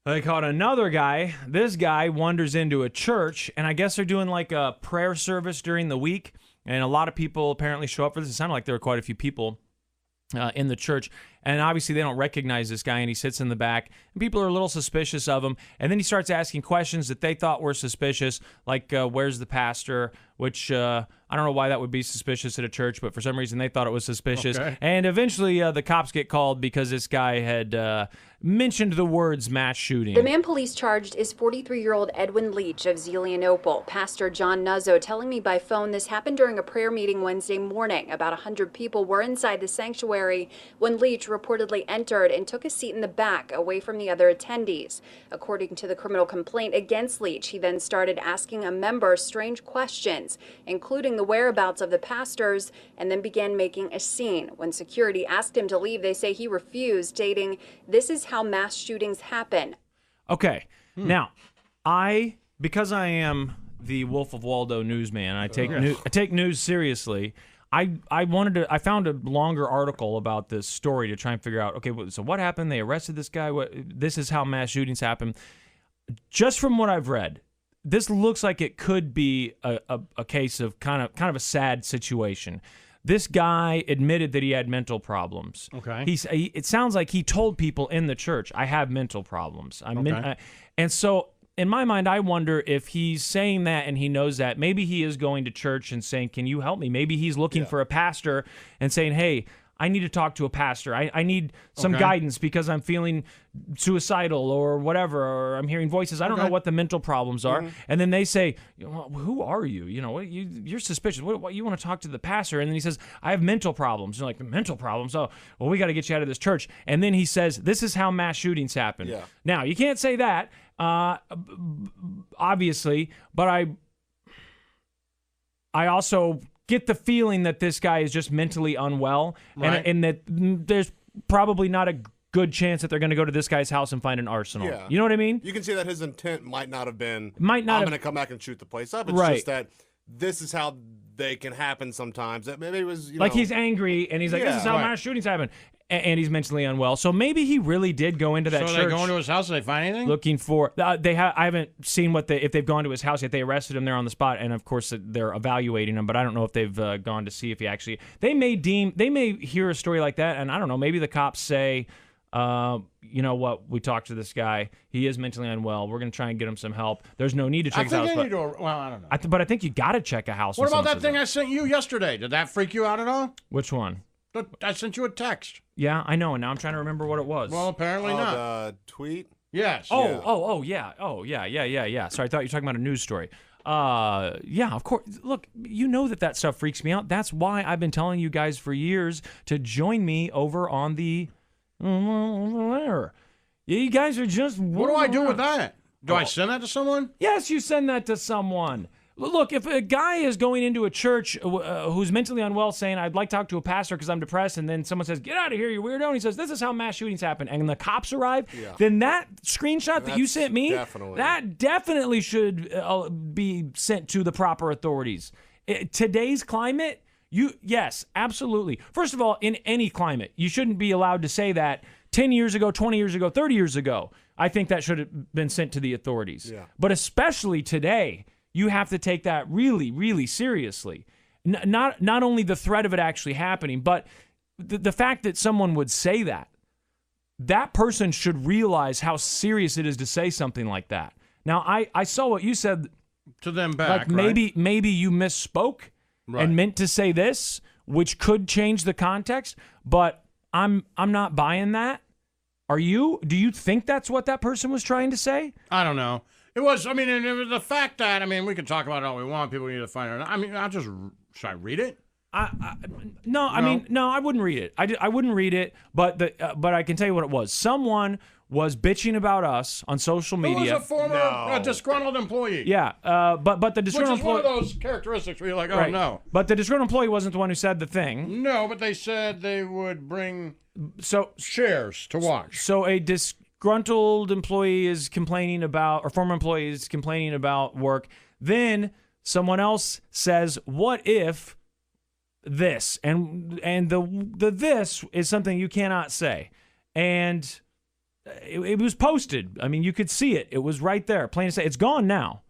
they caught another guy. This guy wanders into a church, and I guess they're doing like a prayer service during the week. And a lot of people apparently show up for this. It sounded like there were quite a few people in the church. And obviously they don't recognize this guy, and he sits in the back. And people are a little suspicious of him. And then he starts asking questions that they thought were suspicious, like where's the pastor, which I don't know why that would be suspicious at a church, but for some reason they thought it was suspicious. Okay. And eventually the cops get called because this guy had mentioned the words mass shooting. The man police charged is 43-year-old Edwin Leach of Zelienople. Pastor John Nuzzo telling me by phone this happened during a prayer meeting Wednesday morning. About 100 people were inside the sanctuary when Leach reportedly entered and took a seat in the back away from the other attendees. According to the criminal complaint against Leach, he then started asking a member strange questions, including the whereabouts of the pastors, and then began making a scene. When security asked him to leave, they say he refused, stating, "This is how mass shootings happen." Okay. Now, because I am the Wolf of Waldo newsman, I take news seriously. I found a longer article about this story to try and figure out, okay, so what happened? They arrested this guy. This is how mass shootings happen. Just from what I've read, this looks like it could be a case of kind of a sad situation. This guy admitted that he had mental problems. Okay. It sounds like he told people in the church, I have mental problems. And so in my mind, I wonder if he's saying that and he knows that. Maybe he is going to church and saying, can you help me? Maybe he's looking for a pastor and saying, hey, I need to talk to a pastor. I need some guidance because I'm feeling suicidal or whatever, or I'm hearing voices. I don't know what the mental problems are. And then they say, who are you? You're suspicious. What you want to talk to the pastor? And then he says, I have mental problems. You're like, mental problems? Oh, well, we got to get you out of this church. And then he says, this is how mass shootings happen. Yeah. Now, you can't say that, obviously, but I also get the feeling that this guy is just mentally unwell, and that there's probably not a good chance that they're going to go to this guy's house and find an arsenal. Yeah. You know what I mean? You can see that his intent might not have been, I'm going to come back and shoot the place up. It's just that this is how they can happen sometimes. That maybe it was, like he's angry, and he's like, this is how mass shootings happen. And he's mentally unwell. So maybe he really did go into that church. So they go into his house, did they find anything? Looking for, I haven't seen if they've gone to his house yet. They arrested him there on the spot, and of course they're evaluating him, but I don't know if they've gone to see if he actually, they may hear a story like that, and I don't know, maybe the cops say, you know what, we talked to this guy, he is mentally unwell, we're going to try and get him some help. There's no need to check his house. I don't know. But I think you got to check a house. What about that thing I sent you yesterday? Did that freak you out at all? Which one? I sent you a text. Yeah, I know, and now I'm trying to remember what it was. Well, apparently not. The tweet? Yes. Yeah. Sorry, I thought you were talking about a news story. Yeah, of course. Look, you know that stuff freaks me out. That's why I've been telling you guys for years to join me over on the there. You guys are just... What do I do with that? Do I send that to someone? Yes, you send that to someone. Look, if a guy is going into a church who's mentally unwell saying, I'd like to talk to a pastor because I'm depressed, and then someone says, get out of here, you weirdo, and he says, this is how mass shootings happen, and the cops arrive, then that screenshot that you sent me, that definitely should be sent to the proper authorities. Today's climate, yes, absolutely. First of all, in any climate, you shouldn't be allowed to say that 10 years ago, 20 years ago, 30 years ago. I think that should have been sent to the authorities. Yeah. But especially today, you have to take that really, really seriously. Not only the threat of it actually happening, but the fact that someone would say that person should realize how serious it is to say something like that. Now, I saw what you said to them back. Like maybe you misspoke and meant to say this, which could change the context. But I'm not buying that. Are you? Do you think that's what that person was trying to say? I don't know. It was the fact that, we can talk about it all we want. People need to find it. Should I read it? No, I wouldn't read it. I wouldn't read it, but I can tell you what it was. Someone was bitching about us on social media. Who was a former disgruntled employee. Yeah, but the disgruntled employee. Which is one employee. of those characteristics where you're like, oh, Right. no. But the disgruntled employee wasn't the one who said the thing. No, but they said they would bring shares to watch. So a disgruntled employee is complaining about, or former employee is complaining about work. Then someone else says, what if this? And the this is something you cannot say. And it was posted. I mean, you could see it. It was right there. Plain to say. It's gone now,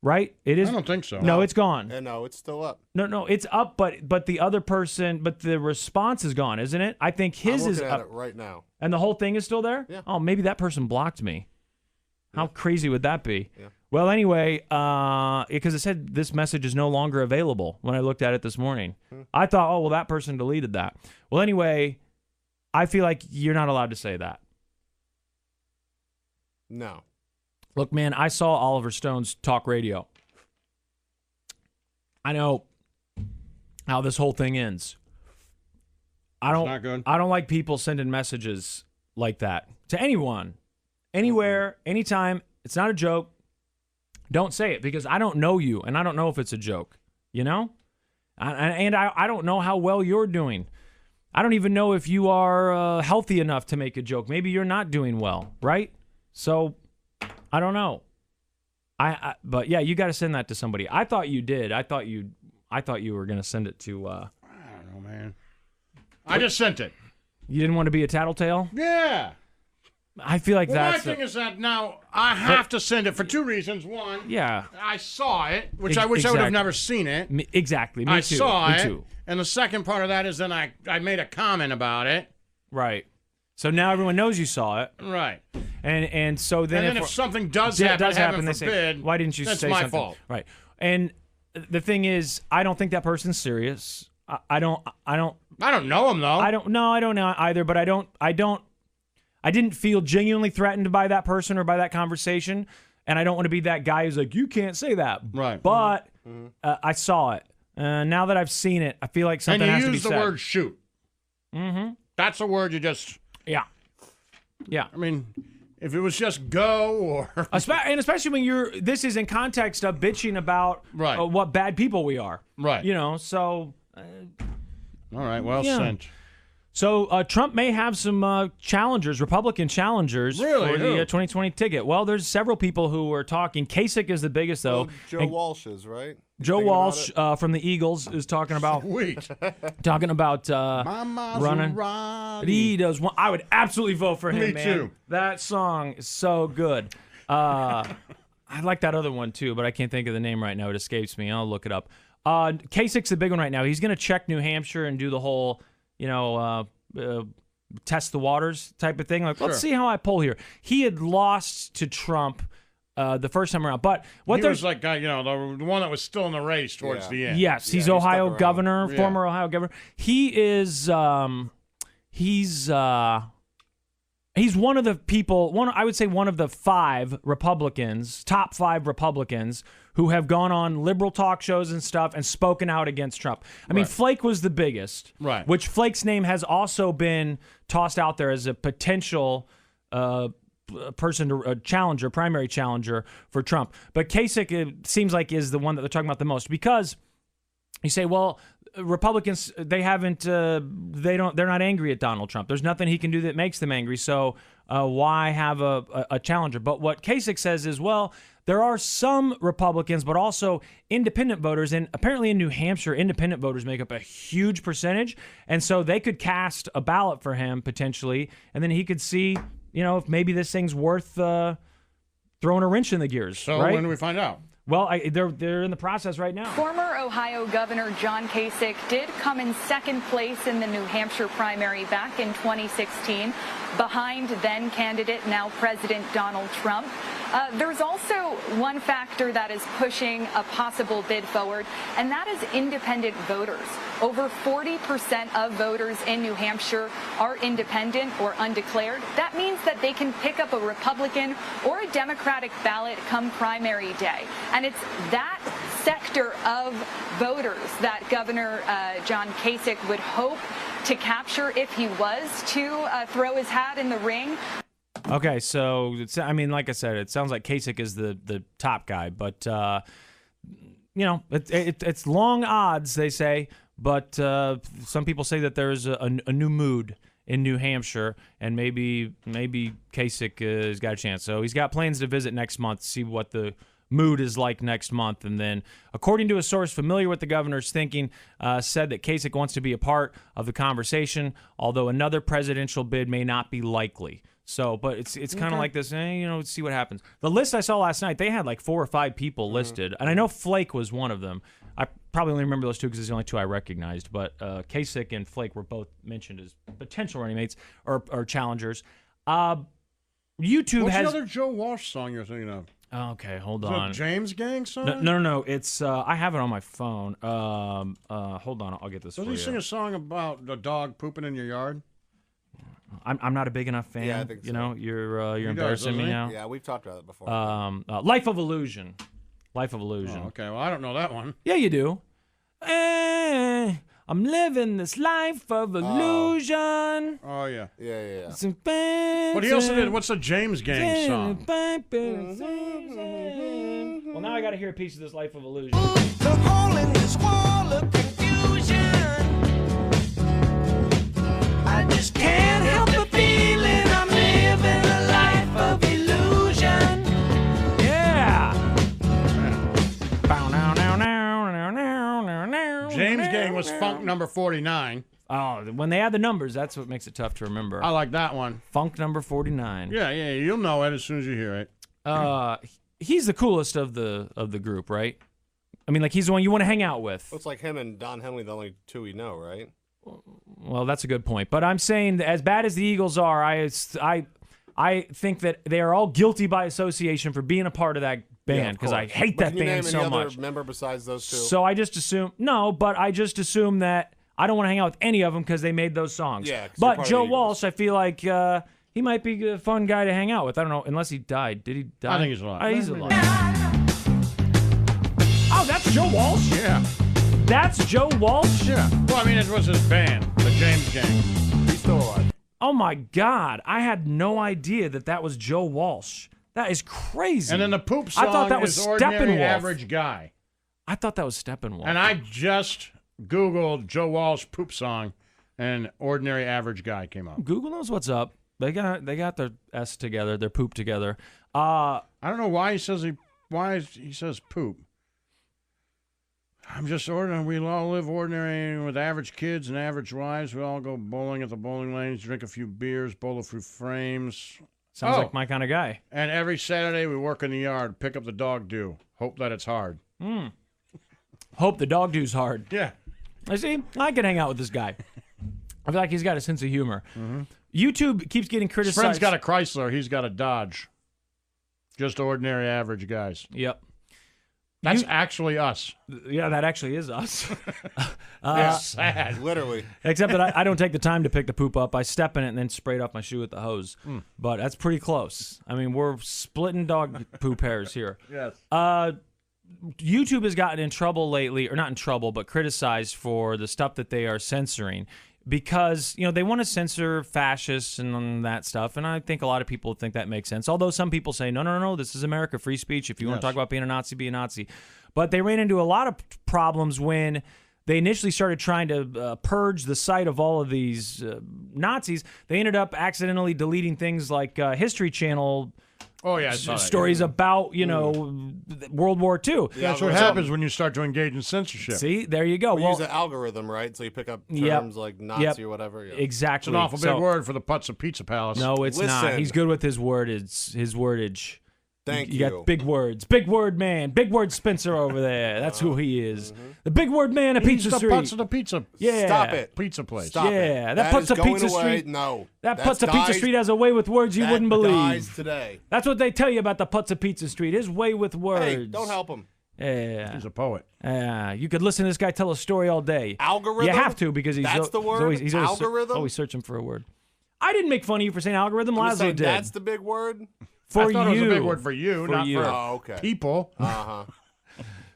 right? It is. I don't think so. No, it's gone. No, it's still up. No, it's up, but the other person, but the response is gone, isn't it? I think his I'm is looking at up. it right now. And the whole thing is still there? Yeah. Oh, maybe that person blocked me. How crazy would that be? Yeah. Well, anyway, because it said this message is no longer available when I looked at it this morning. I thought, oh, well, that person deleted that. Well, anyway, I feel like you're not allowed to say that. No. Look, man, I saw Oliver Stone's talk radio. I know how this whole thing ends. Not good. I don't like people sending messages like that to anyone, anywhere, anytime. It's not a joke. Don't say it because I don't know you and I don't know if it's a joke, you know? And I don't know how well you're doing. I don't even know if you are healthy enough to make a joke. Maybe you're not doing well, right? So I don't know. But yeah, you got to send that to somebody. I thought you did. I thought you were going to send it to I don't know, man. I just sent it. You didn't want to be a tattletale? Yeah. I feel like My thing is that now I have to send it for two reasons. One, yeah, I saw it, which I wish I would have never seen it. Exactly. Me I too. saw Me it. too. And the second part of that is then I made a comment about it. Right. So now everyone knows you saw it. Right. And so then, if something does happen, heaven they forbid, say, why didn't you that's say my something? fault. Right. And the thing is, I don't think that person's serious. I don't know him though. I don't know either, but I didn't feel genuinely threatened by that person or by that conversation, and I don't want to be that guy who's like, you can't say that. Right. But I saw it. Now that I've seen it, I feel like something has to be said. And you use the word shoot. Mm-hmm. That's a word you just... Yeah. I mean, if it was just go or... especially when this is in context of bitching about what bad people we are. Right. You know, so... All right, well sent. So Trump may have some Republican challengers for the 2020 ticket. Well, there's several people who are talking. Kasich is the biggest, though. Well, Joe Walsh is, right? Joe Walsh from the Eagles is talking about running. He does. I would absolutely vote for him, Me man. too. That song is so good. I like that other one, too, but I can't think of the name right now. It escapes me. I'll look it up. Kasich's the big one right now. He's going to check New Hampshire and do the whole, test the waters type of thing. Like, let's see how I poll here. He had lost to Trump the first time around, but he was like, the one that was still in the race towards the end. Yes, he's Ohio governor, former Ohio governor. He is. He's one of the people. I would say one of the top 5 Republicans who have gone on liberal talk shows and stuff and spoken out against Trump. I mean, Flake was the biggest, right? Which Flake's name has also been tossed out there as a potential primary challenger for Trump. But Kasich, it seems like, is the one that they're talking about the most, because you say, well, Republicans, they're not angry at Donald Trump. There's nothing he can do that makes them angry. So why have a challenger? But what Kasich says is, well, there are some Republicans, but also independent voters. And apparently in New Hampshire, independent voters make up a huge percentage. And so they could cast a ballot for him potentially. And then he could see, if maybe this thing's worth throwing a wrench in the gears. So right? when do we find out? Well, they're in the process right now. Former Ohio Governor John Kasich did come in second place in the New Hampshire primary back in 2016, behind then candidate, now President Donald Trump. There's also one factor that is pushing a possible bid forward, and that is independent voters. Over 40% of voters in New Hampshire are independent or undeclared. That means that they can pick up a Republican or a Democratic ballot come primary day. And it's that sector of voters that Governor John Kasich would hope to capture if he was to throw his hat in the ring. Okay, so I mean, like I said, it sounds like Kasich is the top guy, but it's long odds, they say. But some people say that there's a new mood in New Hampshire, and maybe Kasich has got a chance. So he's got plans to visit next month, see what the mood is like next month. And then, according to a source familiar with the governor's thinking, said that Kasich wants to be a part of the conversation, although another presidential bid may not be likely. So, but it's kind of like this, see what happens. The list I saw last night, they had like 4 or 5 people listed, and I know Flake was one of them. I probably only remember those 2 because it's the only 2 I recognized, but Kasich and Flake were both mentioned as potential running mates or challengers. YouTube What's has... the other Joe Walsh song you're thinking of? Okay, hold Is on. it a James Gang song? No. It's I have it on my phone. Hold on, I'll get this for you. Does he sing a song about the dog pooping in your yard? I'm not a big enough fan. Yeah, I think so. You're embarrassing me now. Yeah, we've talked about it before. Life of Illusion. Life of Illusion. Oh, okay, well, I don't know that one. Yeah, you do. I'm living this life of illusion. Oh, yeah. Yeah. But he also did, what's the James Gang song? Well, now I got to hear a piece of this Life of Illusion. The hole in this wall of confusion. I just can't help the feeling I'm living a life of illusion. Yeah. James Gang was Funk number 49. Oh, when they add the numbers, that's what makes it tough to remember. I like that one. Funk number 49. Yeah, you'll know it as soon as you hear it. He's the coolest of the group, right? I mean, like, he's the one you want to hang out with. Looks like him and Don Henley, the only 2 we know, right? Well, that's a good point. But I'm saying that as bad as the Eagles are, I think that they are all guilty by association for being a part of that band, because I hate that band so much. Can you name any other member besides those 2? So I just assume that I don't want to hang out with any of them because they made those songs. Yeah, but Joe Walsh, I feel like he might be a fun guy to hang out with. I don't know, unless he died. Did he die? I think he's alive. He's alive. Oh, that's Joe Walsh? Yeah. That's Joe Walsh? Yeah. Well, I mean, it was his band, the James Gang. He's still alive. Oh, my God. I had no idea that was Joe Walsh. That is crazy. And then the poop song I thought that was is Ordinary Steppenwolf. Average Guy. I thought that was Steppenwolf. And I just Googled Joe Walsh poop song, and Ordinary Average Guy came up. Google knows what's up. They got their S together, their poop together. I don't know why he says poop. I'm just ordinary. We all live ordinary with average kids and average wives. We all go bowling at the bowling lanes, drink a few beers, bowl a few frames. Sounds like my kind of guy. And every Saturday we work in the yard, pick up the dog do. Hope that it's hard. Hope the dog do's hard. Yeah. I see. I can hang out with this guy. I feel like he's got a sense of humor. Mm-hmm. YouTube keeps getting criticized. His friend's got a Chrysler. He's got a Dodge. Just ordinary average guys. Yep. That's actually us. Yeah, that actually is us. It's sad. Literally. Except that I don't take the time to pick the poop up. I step in it and then spray it off my shoe with the hose. But that's pretty close. I mean, we're splitting dog poop hairs here. Yes. YouTube has gotten in trouble lately, or not in trouble, but criticized for the stuff that they are censoring. Because, they want to censor fascists and that stuff, and I think a lot of people think that makes sense. Although some people say, no, this is America, free speech. If you want to talk about being a Nazi, be a Nazi. But they ran into a lot of problems when they initially started trying to purge the site of all of these Nazis. They ended up accidentally deleting things like History Channel stories about, World War II. Yeah, that's what happens when you start to engage in censorship. See, there you go. We use an algorithm, right? So you pick up terms like Nazi or whatever. Yeah. Exactly. It's an awful big word for the Putz of Pizza Palace. No, it's not. He's good with his wordage. Thank you. You got big words. Big word man. Big word Spencer over there. That's who he is. The big word man at Pizza Street. Putz of the Pizza. Yeah. Stop it. Pizza place. Stop yeah. it. That Putz of Pizza away. Street. No. That Putz of Pizza Street has a way with words you wouldn't believe. Dies today. That's what they tell you about the Putz of Pizza Street. His way with words. Hey, don't help him. Yeah. He's a poet. You could listen to this guy tell a story all day. Algorithm? You have to, because he's That's the word? He's algorithm? always searching for a word. I didn't make fun of you for saying algorithm. Lazlo did. That's the big word? For I thought you. it was a big word for you, not for people. Uh-huh.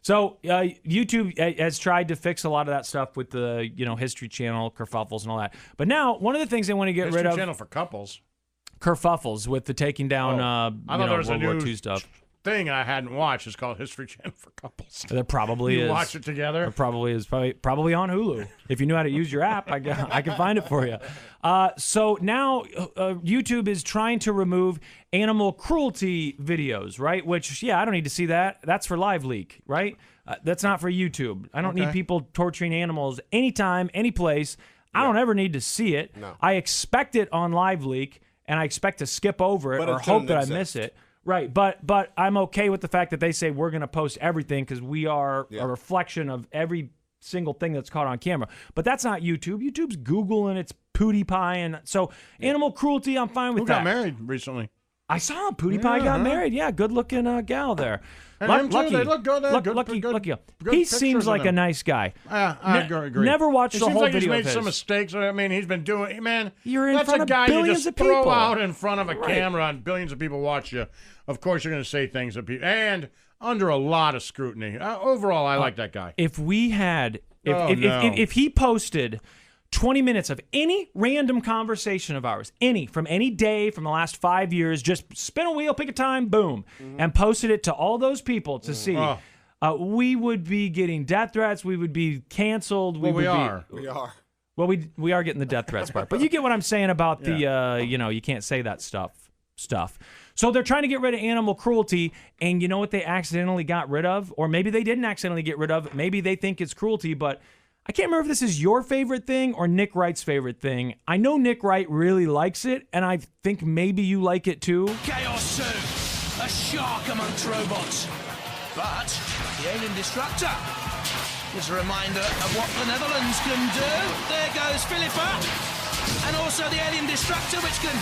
So YouTube has tried to fix a lot of that stuff with the History Channel kerfuffles and all that. But now one of the things they want to get rid of, History Channel for couples. kerfuffles with the taking down I thought there was World a War new II stuff. thing I hadn't watched. It's called History Channel for Couples. There probably you is. watch it together? There probably is. Probably on Hulu. If you knew how to use your app, I can find it for you. So now YouTube is trying to remove animal cruelty videos, right? Which, I don't need to see that. That's for Live Leak, right? That's not for YouTube. I don't need people torturing animals anytime, any place. I don't ever need to see it. No. I expect it on Live Leak, and I expect to skip over it But or it hope that shouldn't I miss exist. it. Right, but I'm okay with the fact that they say we're going to post everything because we are a reflection of every single thing that's caught on camera. But that's not YouTube. YouTube's Google and it's PewDiePie, and so animal cruelty, I'm fine with Who that. got married recently? I saw him. PewDiePie got married. Yeah, good-looking gal there. And them too, they look good. Lucky. Good He pictures seems of like a them. nice guy. I agree. Never watched It the seems whole like video he's of made some his. mistakes. I mean, he's been doing. Man, You're in that's front a of guy you billions just of throw people. out in front of a Right. camera and billions of people watch you. Of course, you're going to say things that people and under a lot of scrutiny. Overall, I like that guy. If we had, no. if he posted 20 minutes of any random conversation of ours, from any day from the last 5 years, just spin a wheel, pick a time, boom, and posted it to all those people to see, we would be getting death threats. We would be canceled. We are. Well, we are getting the death threats part, but you get what I'm saying about the you can't say that stuff. So they're trying to get rid of animal cruelty, and you know what they accidentally got rid of? Or maybe they didn't accidentally get rid of. Maybe they think it's cruelty, but I can't remember if this is your favorite thing or Nick Wright's favorite thing. I know Nick Wright really likes it, and I think maybe you like it too. Chaos Suit, a shark amongst robots. But the alien destructor is a reminder of what the Netherlands can do. There goes Philippa. And also the alien destructor, which can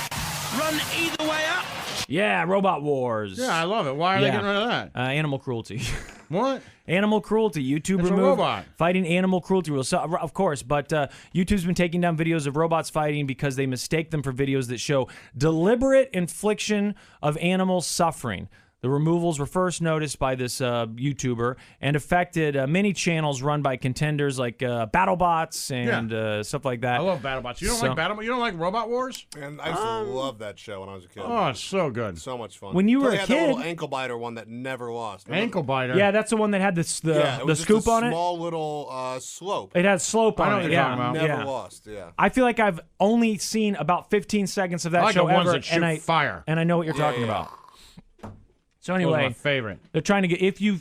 run either way up. Yeah, Robot Wars. Yeah, I love it. Why are they getting rid of that? Animal cruelty. What? Animal cruelty. YouTube It's a removed robot. fighting animal cruelty rules. So, of course, but YouTube's been taking down videos of robots fighting because they mistake them for videos that show deliberate infliction of animal suffering. The removals were first noticed by this YouTuber and affected many channels run by contenders like BattleBots and stuff like that. I love BattleBots. You don't like BattleBots? You don't like Robot Wars? And I used to love that show when I was a kid. Oh, it's so good. So much fun. When you were They a had kid- that little ankle biter one that never lost. Remember? Ankle biter. Yeah, that's the one that had the it was just scoop a on it. small little slope. It had slope I know on what it. you're Yeah, talking about. Never yeah. lost. Yeah. I feel like I've only seen about 15 seconds of that I like show the ones ever, that shoot fire. and I know what you're talking about. So Those are anyway, my favorite. they're trying to get. If you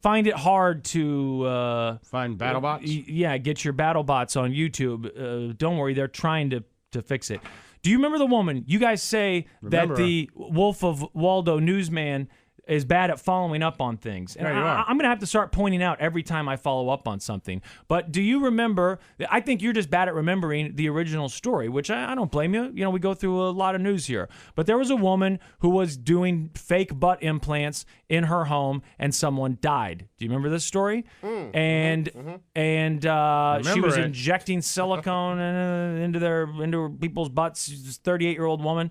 find it hard to find BattleBots, get your BattleBots on YouTube. Don't worry, they're trying to fix it. Do you remember the woman? You guys say Remember that the Wolf of Waldo newsman is bad at following up on things. And Yeah, you are. I'm going to have to start pointing out every time I follow up on something. But do you remember? I think you're just bad at remembering the original story, which I don't blame you. You know, we go through a lot of news here. But there was a woman who was doing fake butt implants in her home, and someone died. Do you remember this story? And she was it. injecting silicone into people's butts. This 38-year-old woman.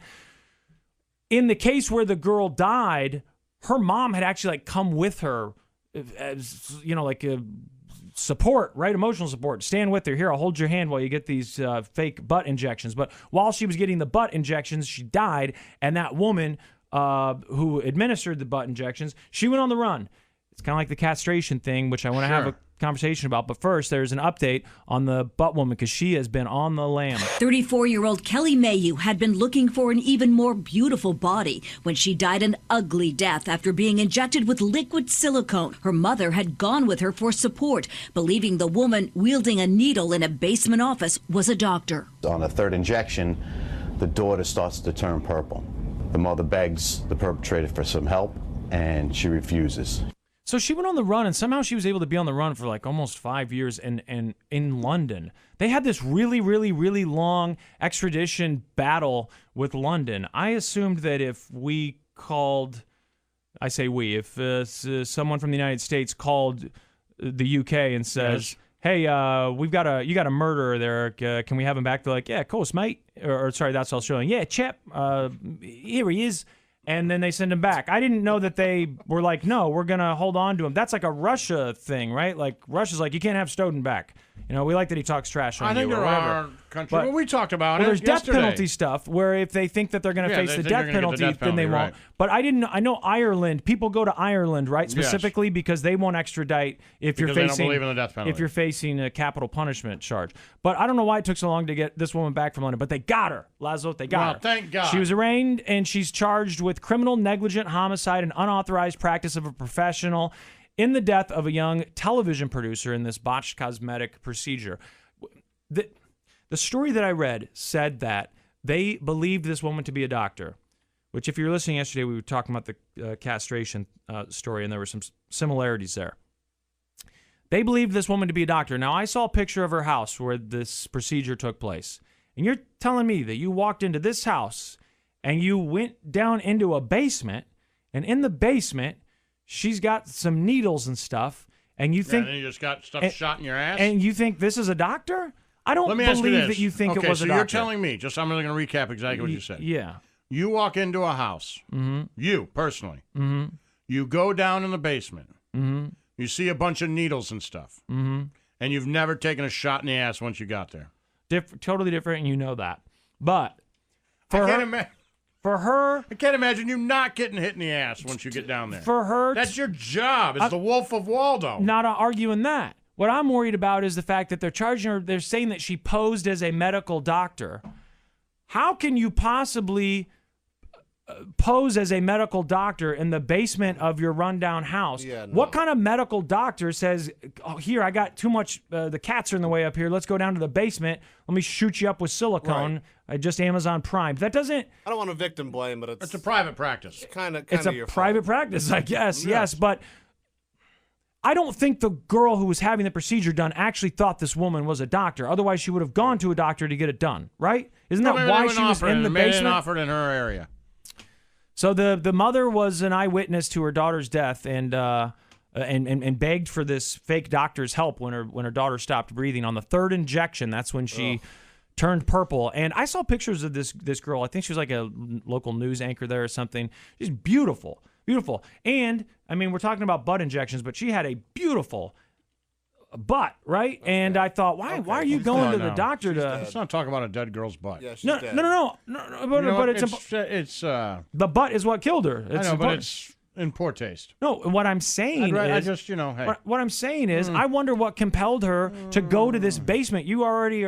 In the case where the girl died, her mom had actually come with her as, support, right? Emotional support. Stand with her. Here, I'll hold your hand while you get these fake butt injections. But while she was getting the butt injections, she died. And that woman who administered the butt injections, she went on the run. It's kind of like the castration thing, which I want to have a conversation about. But first, there's an update on the butt woman because she has been on the lam. 34-year-old Kelly Mayhew had been looking for an even more beautiful body when she died an ugly death after being injected with liquid silicone. Her mother had gone with her for support, believing the woman wielding a needle in a basement office was a doctor. On the third injection, the daughter starts to turn purple. The mother begs the perpetrator for some help, and she refuses. So she went on the run, and somehow she was able to be on the run for almost 5 years. And in London, they had this really, really, really long extradition battle with London. I assumed that if we called, I say we, if someone from the United States called the UK and says, "Hey, you got a murderer there. Can we have him back?" They're like, "Yeah, of course, mate." Or sorry, that's Australian. "Yeah, chap. Here he is." And then they send him back. I didn't know that they were like, no, we're going to hold on to him. That's like a Russia thing, right? Like, Russia's like, you can't have Snowden back. We like that he talks trash on you. I think or there whatever. are country. Well, we talked about it there's yesterday. death penalty stuff where if they think that they're going to face the death penalty, then they won't. But I know Ireland. People go to Ireland, right? Specifically because they won't extradite if you're facing, they don't believe in the death penalty. If you're facing a capital punishment charge. But I don't know why it took so long to get this woman back from London. But they got her, Lazlo. They got her. Thank God. She was arraigned and she's charged with criminal negligent homicide and unauthorized practice of a professional in the death of a young television producer in this botched cosmetic procedure. The story that I read said that they believed this woman to be a doctor, which if you were listening yesterday, we were talking about the castration story, and there were some similarities there. They believed this woman to be a doctor. Now, I saw a picture of her house where this procedure took place, and you're telling me that you walked into this house and you went down into a basement, and in the basement, she's got some needles and stuff, and you think... and then you just got stuff shot in your ass? And you think this is a doctor? I don't believe that you think it was a doctor. Okay, so you're telling me, I'm really going to recap exactly what you said. Yeah. You walk into a house, you personally, you go down in the basement, you see a bunch of needles and stuff, and you've never taken a shot in the ass once you got there. Totally different, and you know that. But for I her, I can't imagine you not getting hit in the ass once you get down there. For her, that's your job. It's the Wolf of Waldo. Not arguing that. What I'm worried about is the fact that they're charging her. They're saying that she posed as a medical doctor. How can you possibly pose as a medical doctor in the basement of your rundown house? Yeah, no. What kind of medical doctor says, "Oh, here, I got too much. The cats are in the way up here. Let's go down to the basement. Let me shoot you up with silicone." Right. I just Amazon Prime. That doesn't. I don't want to victim blame, but it's a private practice. Kind of It's a private practice, I guess. Yes, but I don't think the girl who was having the procedure done actually thought this woman was a doctor. Otherwise, she would have gone to a doctor to get it done, right? Isn't that why she was in the basement? Offered in her area. So the mother was an eyewitness to her daughter's death and begged for this fake doctor's help when her daughter stopped breathing. On the third injection, that's when she turned purple. And I saw pictures of this girl. I think she was like a local news anchor there or something. She's beautiful. Beautiful. And, I mean, we're talking about butt injections, but she had a beautiful butt, right? Okay. And I thought, why are you going to the doctor to... Let's not talk about a dead girl's butt. Yeah, she's no, dead. no, but it's the butt is what killed her. I know, but it's in poor taste. No, what I'm saying hey. What I'm saying is, I wonder what compelled her to go to this basement. You already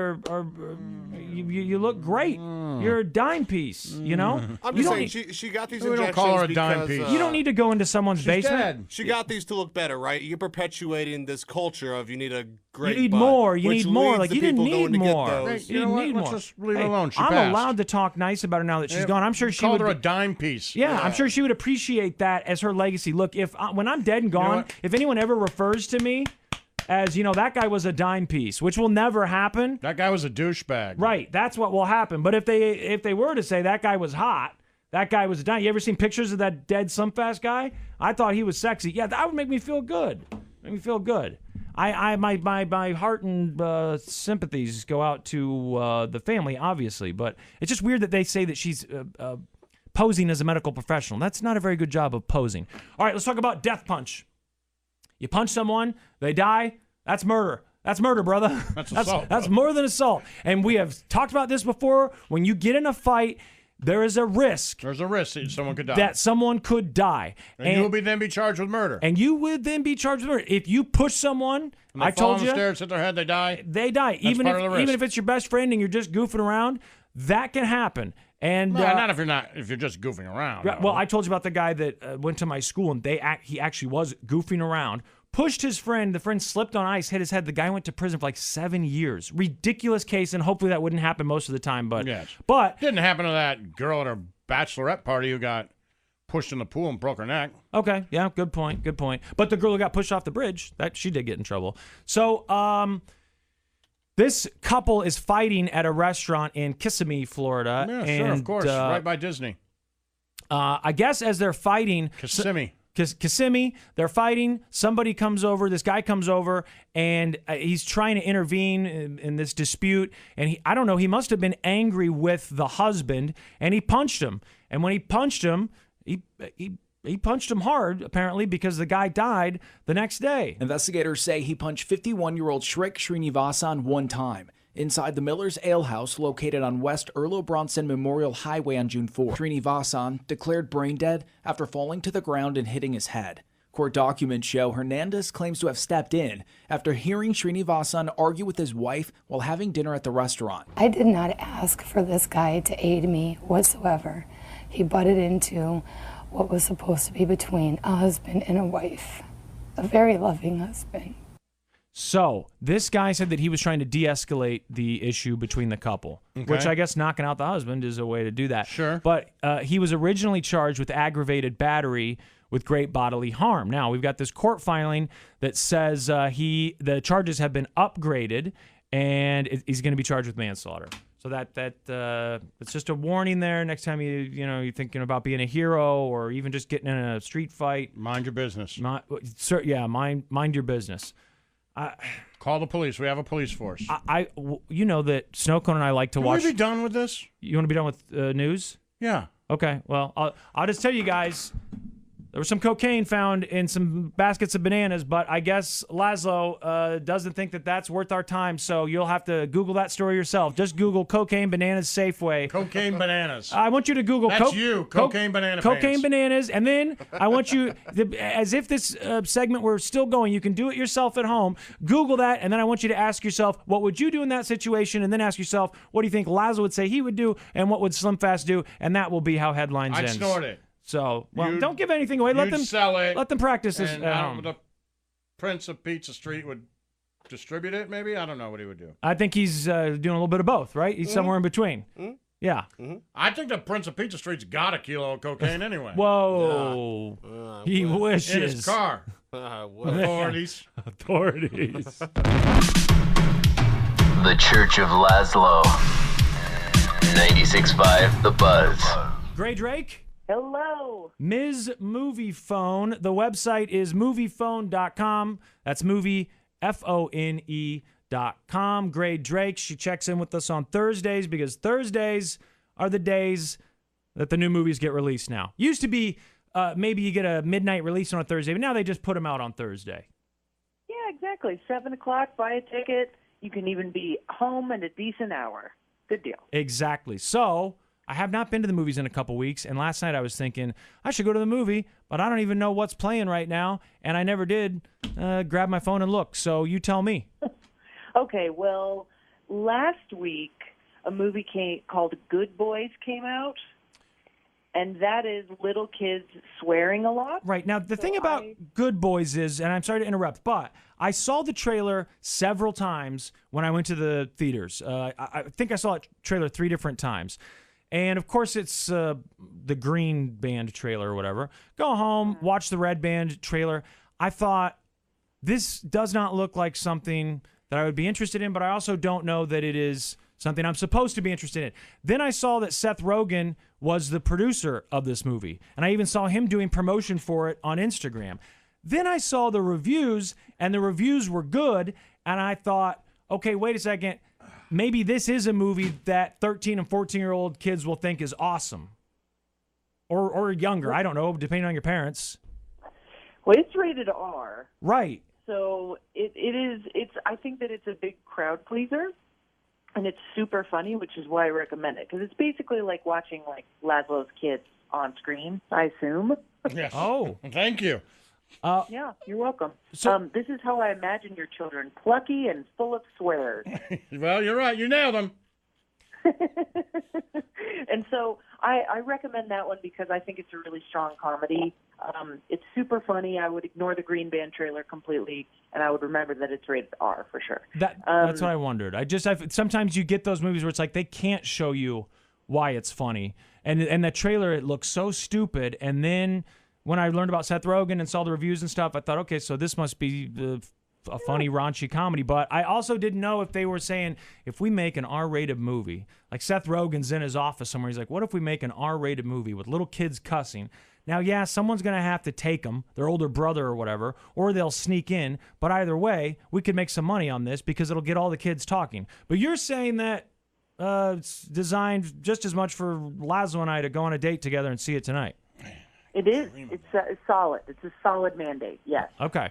you look great. You're a dime piece, you know? I'm just saying, she got these injections. We don't call her a dime piece. You don't need to go into someone's basement. Dead. She got these to look better, right? You're perpetuating this culture of you need a great You need butt, more. You which need more. leads Like, the you didn't people need going to get more. those. You didn't need more. Let's just leave her alone. She I'm passed. allowed to talk nice about her now that she's gone. I'm sure she called would her a dime piece. Yeah, I'm sure she would appreciate that as her legacy. Look, when I'm dead and gone, if anyone ever refers to me as, that guy was a dime piece, which will never happen. That guy was a douchebag. Right, that's what will happen. But if they were to say that guy was hot, that guy was a dime. You ever seen pictures of that dead Slimfast guy? I thought he was sexy. Yeah, that would make me feel good. Make me feel good. My heart and sympathies go out to the family, obviously. But it's just weird that they say that she's posing as a medical professional. That's not a very good job of posing. All right, let's talk about death punch. You punch someone, they die, that's murder. That's murder, brother. That's assault. That's more than assault. And we have talked about this before. When you get in a fight, there is a risk. There's a risk that someone could die. That someone could die. And you will then be charged with murder. And you would then be charged with murder. If you push someone, and they fall on the stairs, hit their head, they die. They die. That's even part of the risk. Even if it's your best friend and you're just goofing around, that can happen. And not if you're just goofing around. Right, well, I told you about the guy that went to my school and he actually was goofing around. Pushed his friend. The friend slipped on ice, hit his head. The guy went to prison for like 7 years. Ridiculous case, and hopefully that wouldn't happen most of the time. But didn't happen to that girl at her bachelorette party who got pushed in the pool and broke her neck. Okay, yeah, good point. But the girl who got pushed off the bridge, she did get in trouble. So, this couple is fighting at a restaurant in Kissimmee, Florida. Yeah, sure, of course, right by Disney. I guess as they're fighting, Kissimmee, they're fighting. Somebody comes over. This guy comes over, and he's trying to intervene in this dispute. And I don't know. He must have been angry with the husband, and he punched him. And when he punched him, he punched him hard, apparently, because the guy died the next day. Investigators say he punched 51-year-old Shrek Srinivasan one time. Inside the Miller's Ale House, located on West Earl Bronson Memorial Highway on June 4, Srinivasan declared brain dead after falling to the ground and hitting his head. Court documents show Hernandez claims to have stepped in after hearing Srinivasan argue with his wife while having dinner at the restaurant. I did not ask for this guy to aid me whatsoever. He butted into what was supposed to be between a husband and a wife, a very loving husband. So this guy said that he was trying to de-escalate the issue between the couple, which I guess knocking out the husband is a way to do that. Sure. But he was originally charged with aggravated battery with great bodily harm. Now, we've got this court filing that says the charges have been upgraded, and he's going to be charged with manslaughter. So it's just a warning there. Next time you're thinking about being a hero or even just getting in a street fight, mind your business. Mind your business. Call the police. We have a police force. You know that Snow Cone and I like to watch. Can we be done with this? You want to be done with news? Yeah. Okay. Well, I'll just tell you guys. There was some cocaine found in some baskets of bananas, but I guess Lazlo doesn't think that that's worth our time, so you'll have to Google that story yourself. Just Google cocaine bananas Safeway. Cocaine bananas. I want you to Google cocaine banana cocaine pants. bananas, and then I want you, as if this segment were still going, you can do it yourself at home. Google that, and then I want you to ask yourself, what would you do in that situation? And then ask yourself, what do you think Lazlo would say he would do, and what would Slimfast do? And that will be how headlines end. I'd snort it. So, don't give anything away. Let them sell it. Let them practice this and at home. The Prince of Pizza Street would distribute it, maybe? I don't know what he would do. I think he's doing a little bit of both, right? He's somewhere in between. Yeah. I think the Prince of Pizza Street's got a kilo of cocaine anyway. Whoa. He wishes. In his car. Authorities. Authorities. The Church of Lazlo. 96.5 The Buzz. Grae Drake? Hello. Ms. Movie Phone. The website is moviephone.com. That's movie, F-O-N-E.com. Grae Drake, she checks in with us on Thursdays because Thursdays are the days that the new movies get released now. Used to be maybe you get a midnight release on a Thursday, but now they just put them out on Thursday. Yeah, exactly. 7 o'clock, buy a ticket. You can even be home in a decent hour. Good deal. Exactly. So I have not been to the movies in a couple weeks, and last night I was thinking I should go to the movie, but I don't even know what's playing right now, and I never did grab my phone and look. So you tell me. Okay, well, last week a movie called Good Boys came out, and that is little kids swearing a lot. Right. Now, the thing about Good Boys is, and I'm sorry to interrupt, but I saw the trailer several times when I went to the theaters. I think I saw a trailer 3 different times. And, of course, it's the Green Band trailer or whatever. Go home, watch the Red Band trailer. I thought, this does not look like something that I would be interested in, but I also don't know that it is something I'm supposed to be interested in. Then I saw that Seth Rogen was the producer of this movie, and I even saw him doing promotion for it on Instagram. Then I saw the reviews, and the reviews were good, and I thought, okay, wait a second. Maybe this is a movie that 13 and 14-year-old kids will think is awesome. Or younger. I don't know, depending on your parents. Well, it's rated R. Right. So I think that it's a big crowd pleaser, and it's super funny, which is why I recommend it. Because it's basically like watching like Lazlo's kids on screen, I assume. Yes. Oh, thank you. Yeah, you're welcome. So, this is how I imagine your children, plucky and full of swears. Well, you're right. You nailed them. And so I recommend that one because I think it's a really strong comedy. It's super funny. I would ignore the Green Band trailer completely, and I would remember that it's rated R for sure. That's what I wondered. Sometimes you get those movies where it's like they can't show you why it's funny. And that trailer, it looks so stupid. And then when I learned about Seth Rogen and saw the reviews and stuff, I thought, okay, so this must be a funny, raunchy comedy. But I also didn't know if they were saying, if we make an R-rated movie, like Seth Rogen's in his office somewhere, he's like, what if we make an R-rated movie with little kids cussing? Now, yeah, someone's going to have to take them, their older brother or whatever, or they'll sneak in. But either way, we could make some money on this because it'll get all the kids talking. But you're saying that it's designed just as much for Lazlo and I to go on a date together and see it tonight. It is. It's solid. It's a solid mandate, yes. Okay.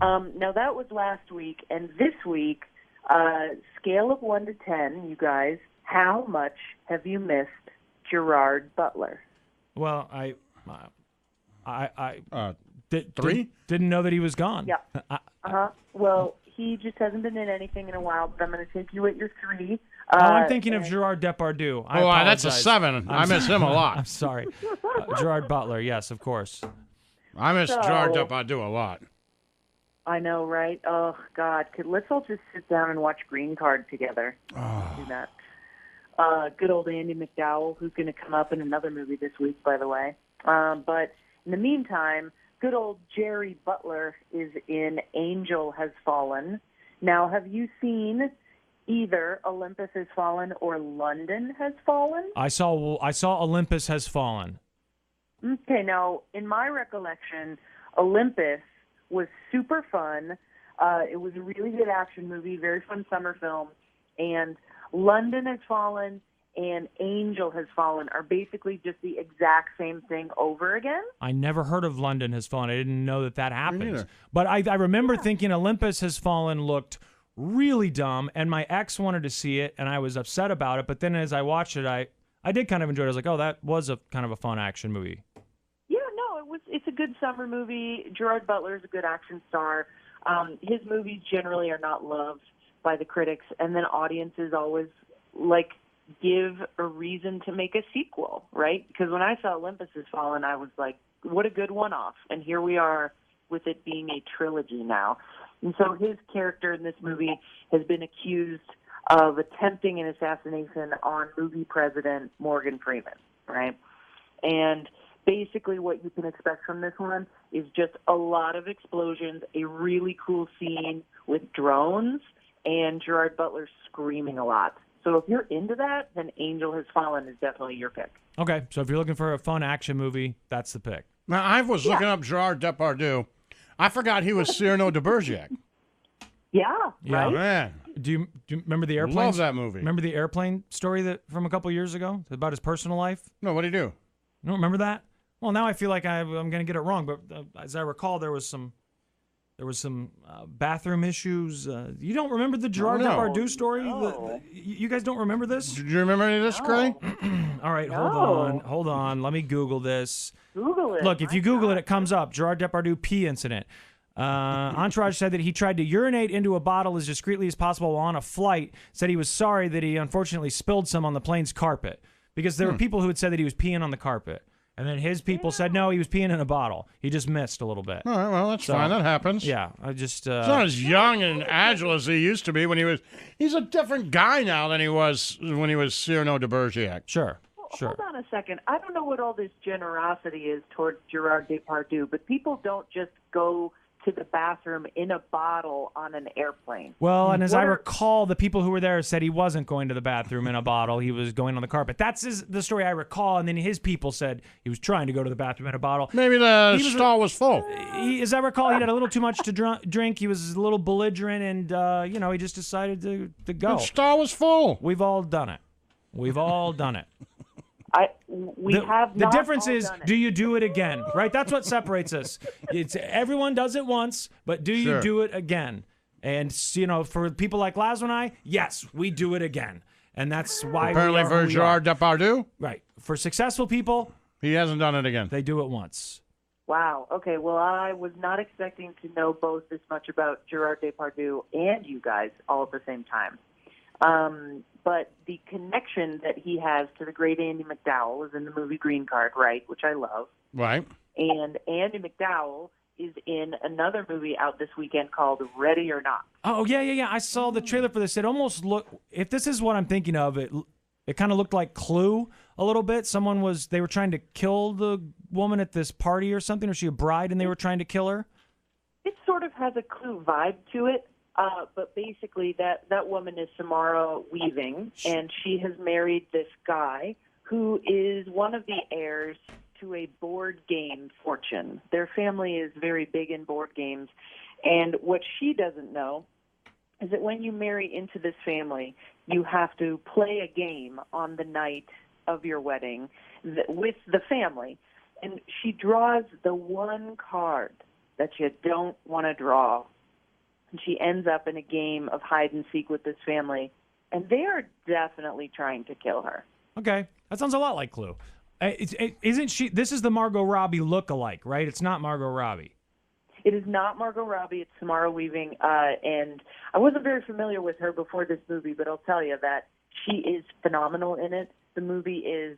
Now, that was last week, and this week Scale of 1 to 10, you guys, how much have you missed Gerard Butler? Well, Three? Didn't know that he was gone. Yeah. Well, he just hasn't been in anything in a while, but I'm going to take you at your 3. I'm thinking of Gerard Depardieu. That's a 7. I miss him a lot. I'm sorry. Gerard Butler, yes, of course. I miss Gerard Depardieu a lot. I know, right? Oh, God. Let's all just sit down and watch Green Card together. Do that. Good old Andy McDowell, who's going to come up in another movie this week, by the way. But in the meantime, good old Jerry Butler is in Angel Has Fallen. Now, have you seen either Olympus Has Fallen or London Has Fallen? I saw Olympus Has Fallen. Okay, now, in my recollection, Olympus was super fun. It was a really good action movie, very fun summer film. And London Has Fallen and Angel Has Fallen are basically just the exact same thing over again. I never heard of London Has Fallen. I didn't know that happened. But I remember thinking Olympus Has Fallen looked really dumb, and my ex wanted to see it, and I was upset about it. But then as I watched it, I did kind of enjoy it. I was like, oh, that was a kind of a fun action movie. Yeah, no, it's a good summer movie. Gerard Butler is a good action star. His movies generally are not loved by the critics, and then audiences always give a reason to make a sequel, right? Because when I saw Olympus Has Fallen, I was like, what a good one-off. And here we are with it being a trilogy now. And so his character in this movie has been accused of attempting an assassination on movie president Morgan Freeman, right? And basically what you can expect from this one is just a lot of explosions, a really cool scene with drones, and Gerard Butler screaming a lot. So if you're into that, then Angel Has Fallen is definitely your pick. Okay, so if you're looking for a fun action movie, that's the pick. Now, I was looking up Gerard Depardieu. I forgot he was Cyrano de Bergerac. Yeah, right? Man. Do you remember the airplane? Love that movie. Remember the airplane story from a couple years ago about his personal life? No, what did he do? You don't remember that? Well, now I feel like I'm going to get it wrong, but as I recall, there was some bathroom issues. You don't remember the Gerard Depardieu story? No. You guys don't remember this? Do you remember any of this, Grae? All right, No. hold on. Let me Google this. Google it. Look, if you Google it, it comes up. Gerard Depardieu pee incident. Entourage said that he tried to urinate into a bottle as discreetly as possible while on a flight. Said he was sorry that he unfortunately spilled some on the plane's carpet. Because there were people who had said that he was peeing on the carpet. And then his people said, no, he was peeing in a bottle. He just missed a little bit. All right, well, that's fine. That happens. Yeah, I just... He's not as young and agile as he used to be when he was... He's a different guy now than he was when he was Cyrano de Bergerac. Sure. Hold on a second. I don't know what all this generosity is towards Gerard Depardieu, but people don't just go to the bathroom in a bottle on an airplane. Well, and as I recall, the people who were there said he wasn't going to the bathroom in a bottle. He was going on the carpet. That's the story I recall. And then his people said he was trying to go to the bathroom in a bottle. Maybe the stall was full. As I recall, he had a little too much to drink. He was a little belligerent, and, he just decided to go. The stall was full. We've all done it. We've all done it. The difference is, do you do it again? Right? That's what separates us. It's everyone does it once, but do you do it again? And for people like Lazlo and I, yes, we do it again, and that's why. Apparently, for Gerard Depardieu, right? For successful people, he hasn't done it again. They do it once. Wow. Okay. Well, I was not expecting to know both this much about Gerard Depardieu and you guys all at the same time. But the connection that he has to the great Andy McDowell is in the movie Green Card, right, which I love. Right. And Andy McDowell is in another movie out this weekend called Ready or Not. Oh, yeah. I saw the trailer for this. It almost looked, if this is what I'm thinking of, it kind of looked like Clue a little bit. They were trying to kill the woman at this party or something, or is she a bride and they were trying to kill her? It sort of has a Clue vibe to it. But basically, that woman is Samara Weaving, and she has married this guy who is one of the heirs to a board game fortune. Their family is very big in board games, and what she doesn't know is that when you marry into this family, you have to play a game on the night of your wedding with the family, and she draws the one card that you don't want to draw. and she ends up in a game of hide and seek with this family, and they are definitely trying to kill her. Okay, that sounds a lot like Clue. Isn't she? This is the Margot Robbie look-alike, right? It's not Margot Robbie. It is not Margot Robbie. It's Samara Weaving, and I wasn't very familiar with her before this movie, but I'll tell you that she is phenomenal in it. The movie is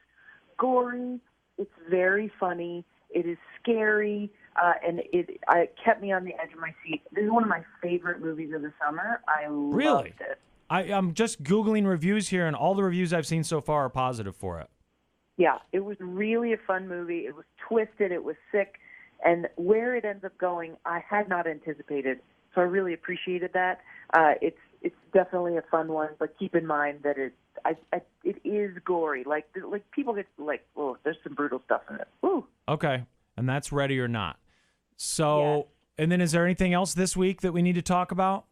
gory. It's very funny. It is scary, and it kept me on the edge of my seat. This is one of my favorite movies of the summer. I loved it. I'm just Googling reviews here, and all the reviews I've seen so far are positive for it. Yeah, it was really a fun movie. It was twisted. It was sick. And where it ends up going, I had not anticipated. So I really appreciated that. It's definitely a fun one, but keep in mind that it is gory. Like people get like, oh, there's some brutal stuff in it. Woo. Okay, and that's Ready or Not. So, And then is there anything else this week that we need to talk about?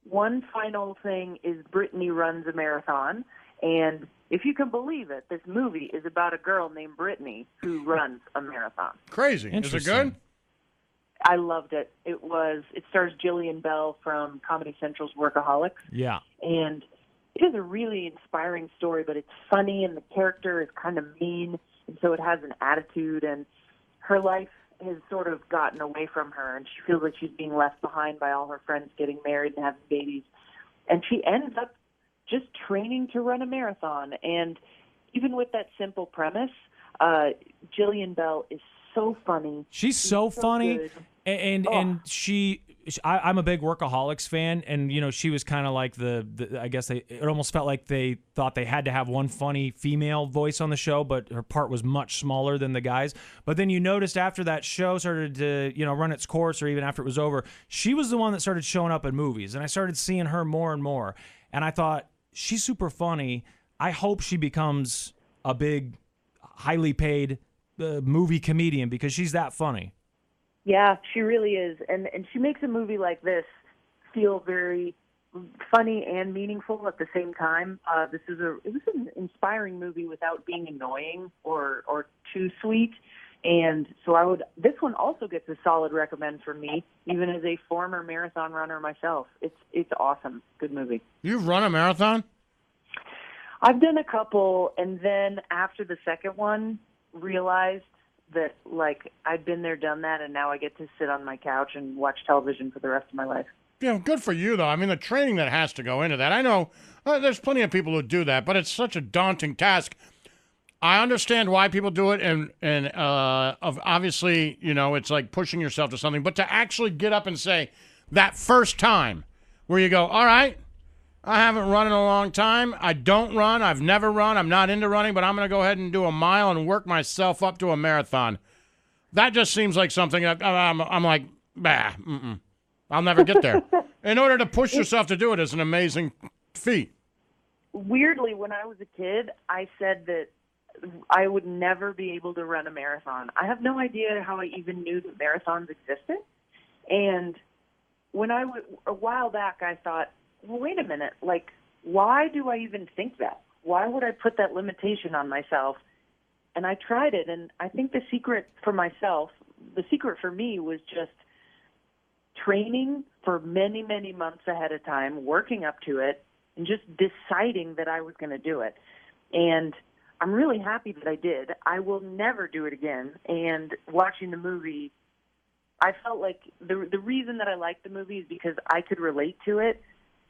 One final thing is Brittany runs a marathon, and if you can believe it, this movie is about a girl named Brittany who runs a marathon. Crazy. Is it good? I loved it. It stars Jillian Bell from Comedy Central's Workaholics. Yeah. And it is a really inspiring story, but it's funny, and the character is kind of mean, and so it has an attitude, and her life has sort of gotten away from her, and she feels like she's being left behind by all her friends getting married and having babies. And she ends up just training to run a marathon. And even with that simple premise, Jillian Bell is so funny. She's so funny, good. and I'm a big Workaholics fan, and she was kind of like I guess it almost felt like they thought they had to have one funny female voice on the show, but her part was much smaller than the guys. But then you noticed after that show started to run its course, or even after it was over, she was the one that started showing up in movies, and I started seeing her more and more, and I thought, she's super funny. I hope she becomes a big, highly paid movie comedian because she's that funny. Yeah, she really is. And she makes a movie like this feel very funny and meaningful at the same time. It was an inspiring movie without being annoying or too sweet. And so this one also gets a solid recommend from me, even as a former marathon runner myself. It's awesome. Good movie. You've run a marathon? I've done a couple, and then after the second one, realized that I'd been there, done that, and now I get to sit on my couch and watch television for the rest of my life. Yeah, good for you, though. I mean, the training that has to go into that. I know there's plenty of people who do that, but it's such a daunting task. I understand why people do it, and obviously, it's like pushing yourself to something. But to actually get up and say that first time where you go, all right, I haven't run in a long time. I don't run. I've never run. I'm not into running, but I'm going to go ahead and do a mile and work myself up to a marathon. That just seems like something I'm like, bah, I'll never get there. In order to push yourself to do it is an amazing feat. Weirdly, when I was a kid, I said that I would never be able to run a marathon. I have no idea how I even knew that marathons existed. And when a while back, I thought, well, wait a minute, why do I even think that? Why would I put that limitation on myself? And I tried it, and I think the secret for me was just training for many, many months ahead of time, working up to it, and just deciding that I was going to do it. And I'm really happy that I did. I will never do it again. And watching the movie, I felt like the reason that I liked the movie is because I could relate to it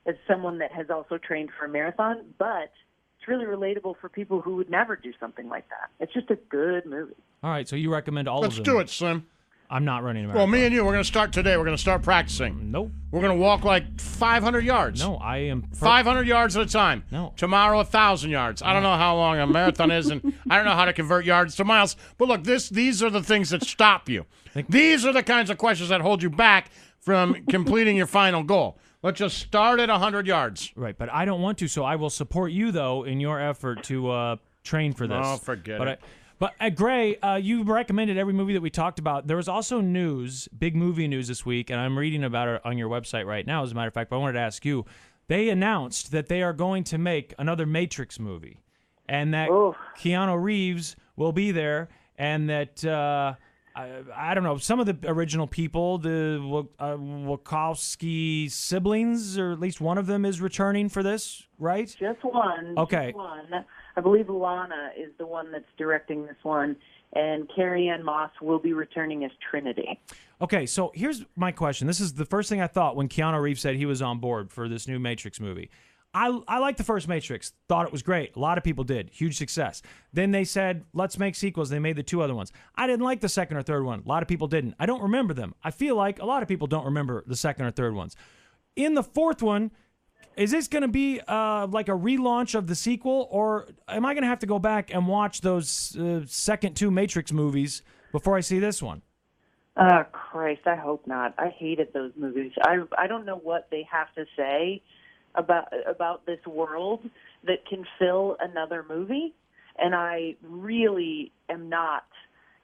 as someone that has also trained for a marathon, but it's really relatable for people who would never do something like that. It's just a good movie. All right, so you recommend all of them. Let's do it, Slim. I'm not running a marathon. Well, me and you, we're going to start today. We're going to start practicing. Nope. We're going to walk 500 yards. No, I am... 500 yards at a time. No. Tomorrow, 1,000 yards. I don't know how long a marathon is, and I don't know how to convert yards to miles. But look, these are the things that stop you. These are the kinds of questions that hold you back from completing your final goal. Let's just start at 100 yards. Right, but I don't want to, so I will support you, though, in your effort to train for this. Oh, forget it. But Grae, you recommended every movie that we talked about. There was also news, big movie news this week, and I'm reading about it on your website right now, as a matter of fact, but I wanted to ask you. They announced that they are going to make another Matrix movie, and that Keanu Reeves will be there, and that I don't know, some of the original people, the Wachowski siblings, or at least one of them is returning for this, right? Just one. Okay. Just one. I believe Lana is the one that's directing this one, and Carrie Ann Moss will be returning as Trinity. Okay, so here's my question. This is the first thing I thought when Keanu Reeves said he was on board for this new Matrix movie. I liked the first Matrix, thought it was great. A lot of people did. Huge success. Then they said, let's make sequels. They made the 2 other ones. I didn't like the second or third one. A lot of people didn't. I don't remember them. I feel like a lot of people don't remember the second or third ones. In the fourth one, is this going to be like a relaunch of the sequel, or am I going to have to go back and watch those second 2 Matrix movies before I see this one? Christ, I hope not. I hated those movies. I don't know what they have to say about this world that can fill another movie, and I really am not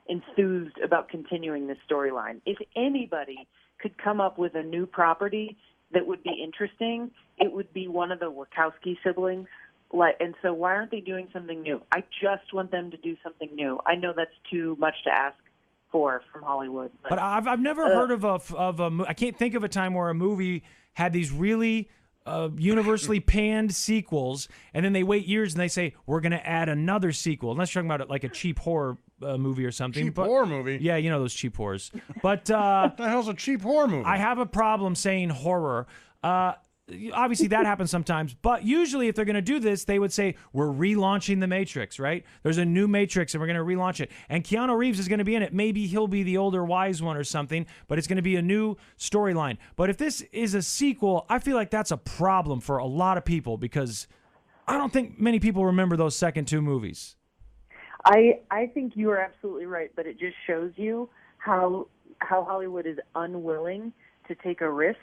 enthused about continuing this storyline. If anybody could come up with a new property that would be interesting, it would be one of the Wachowski siblings. And so why aren't they doing something new? I just want them to do something new. I know that's too much to ask for from Hollywood. But I've never heard of a I can't think of a time where a movie had these really universally panned sequels, and then they wait years and they say, we're going to add another sequel. Unless you're talking about it like a cheap horror movie or something. Cheap horror movie? Yeah, you know those cheap horrors. But what the hell's a cheap horror movie? I have a problem saying horror. Obviously, that happens sometimes. But usually, if they're going to do this, they would say, we're relaunching The Matrix, right? There's a new Matrix, and we're going to relaunch it. And Keanu Reeves is going to be in it. Maybe he'll be the older, wise one or something, but it's going to be a new storyline. But if this is a sequel, I feel like that's a problem for a lot of people, because I don't think many people remember those second 2 movies. I think you are absolutely right, but it just shows you how Hollywood is unwilling to take a risk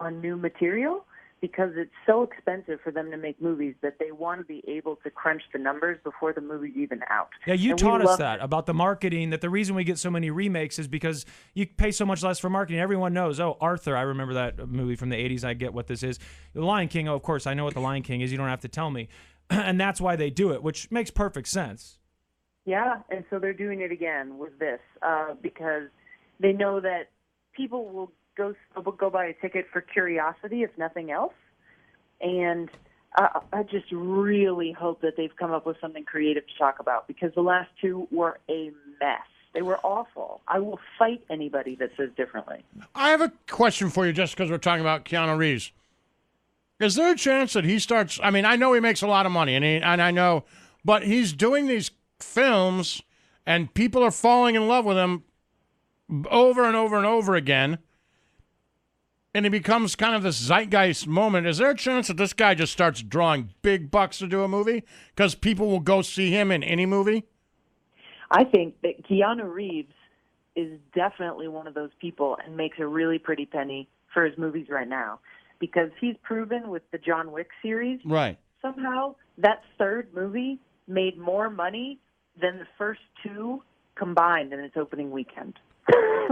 on new material, because it's so expensive for them to make movies that they want to be able to crunch the numbers before the movie's even out. Yeah, you taught us that about the marketing, that the reason we get so many remakes is because you pay so much less for marketing. Everyone knows, oh, Arthur, I remember that movie from the 80s. I get what this is. The Lion King, oh, of course, I know what The Lion King is. You don't have to tell me. And that's why they do it, which makes perfect sense. Yeah, and so they're doing it again with this because they know that people will go buy a ticket for curiosity, if nothing else. And I just really hope that they've come up with something creative to talk about, because the last 2 were a mess. They were awful. I will fight anybody that says differently. I have a question for you, just because we're talking about Keanu Reeves. Is there a chance that he starts? I mean, I know he makes a lot of money, and I know, but he's doing these films, and people are falling in love with him over and over and over again. And he becomes kind of this zeitgeist moment. Is there a chance that this guy just starts drawing big bucks to do a movie? Because people will go see him in any movie? I think that Keanu Reeves is definitely one of those people and makes a really pretty penny for his movies right now. Because he's proven with the John Wick series, right, somehow that third movie made more money than the first 2 combined in its opening weekend.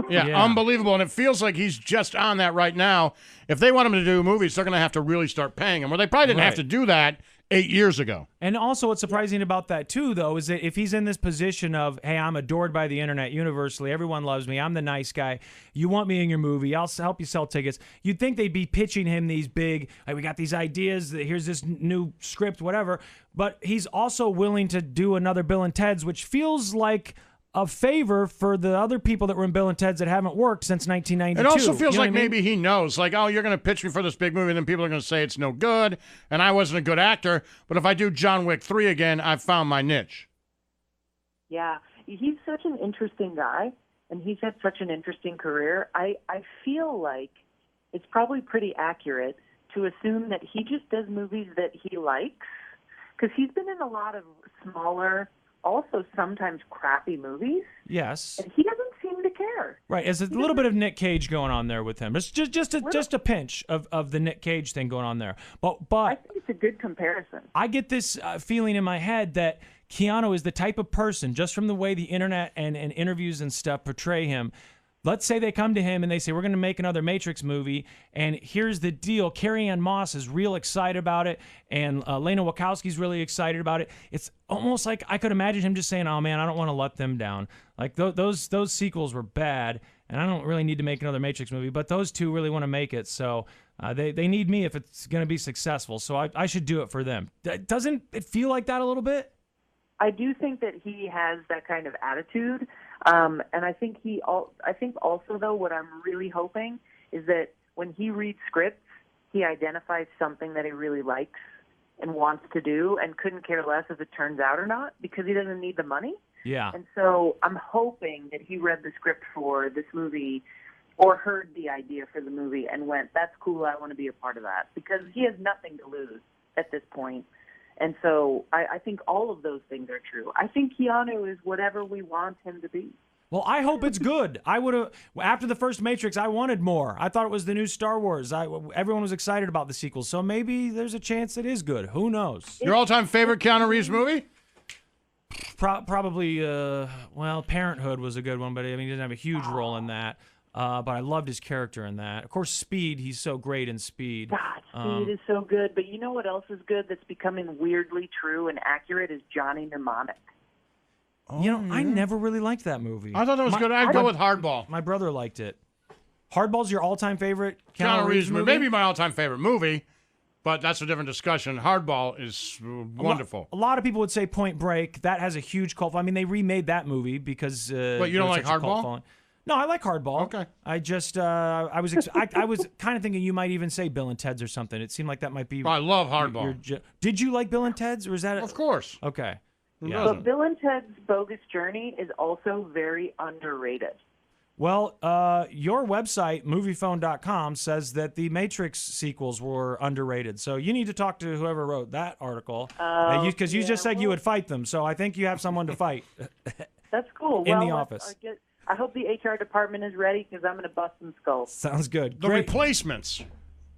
Yeah, unbelievable. And it feels like he's just on that right now. If they want him to do movies, they're going to have to really start paying him. Well, they probably didn't have to do that 8 years ago. And also what's surprising about that, too, though, is that if he's in this position of, hey, I'm adored by the internet universally, everyone loves me, I'm the nice guy, you want me in your movie, I'll help you sell tickets, you'd think they'd be pitching him these big, hey, we got these ideas, here's this new script, whatever. But he's also willing to do another Bill and Ted's, which feels like a favor for the other people that were in Bill and Ted's that haven't worked since 1992. It also feels like maybe he knows, like, oh, you're going to pitch me for this big movie, and then people are going to say it's no good, and I wasn't a good actor, but if I do John Wick 3 again, I've found my niche. Yeah, he's such an interesting guy, and he's had such an interesting career. I feel like it's probably pretty accurate to assume that he just does movies that he likes, because he's been in a lot of smaller, also sometimes crappy movies. Yes. And he doesn't seem to care. Right. There's a little bit of Nick Cage going on there with him. It's just a pinch of the Nick Cage thing going on there. But I think it's a good comparison. I get this feeling in my head that Keanu is the type of person, just from the way the internet and interviews and stuff portray him, let's say they come to him and they say, we're going to make another Matrix movie, and here's the deal. Carrie-Anne Moss is real excited about it, and Lena Wachowski's really excited about it. It's almost like I could imagine him just saying, oh, man, I don't want to let them down. Like, those sequels were bad, and I don't really need to make another Matrix movie, but those two really want to make it, so they need me if it's going to be successful, so I should do it for them. Doesn't it feel like that a little bit? I do think that he has that kind of attitude. And I think also, though, what I'm really hoping is that when he reads scripts, he identifies something that he really likes and wants to do and couldn't care less if it turns out or not because he doesn't need the money. Yeah. And so I'm hoping that he read the script for this movie or heard the idea for the movie and went, that's cool, I want to be a part of that. Because he has nothing to lose at this point. And so I think all of those things are true. I think Keanu is whatever we want him to be. Well, I hope it's good. I would have, after the first Matrix, I wanted more. I thought it was the new Star Wars. Everyone was excited about the sequel, so maybe there's a chance it is good. Who knows? Your all-time favorite Keanu Reeves movie? Probably, Parenthood was a good one, but I mean, he didn't have a huge role in that. But I loved his character in that. Of course, Speed, he's so great in Speed. God, Speed is so good. But you know what else is good that's becoming weirdly true and accurate is Johnny Mnemonic. I never really liked that movie. I thought that was good. I'd go with Hardball. My brother liked it. Hardball's your all-time favorite Keanu Reeves movie? Maybe my all-time favorite movie, but that's a different discussion. Hardball is wonderful. A lot of people would say Point Break. That has a huge cult. I mean, they remade that movie because. But you don't like Hardball? No, I like Hardball. Okay. I just I was kind of thinking you might even say Bill and Ted's or something. It seemed like that might be. I love Hardball. Did you like Bill and Ted's, or is that? Of course. Okay. Yeah. But Bill and Ted's Bogus Journey is also very underrated. Well, your website, moviephone.com, says that the Matrix sequels were underrated. So you need to talk to whoever wrote that article. Because you just said you would fight them. So I think you have someone to fight. That's cool. In the office. I hope the HR department is ready because I'm going to bust some skulls. Sounds good. The replacements.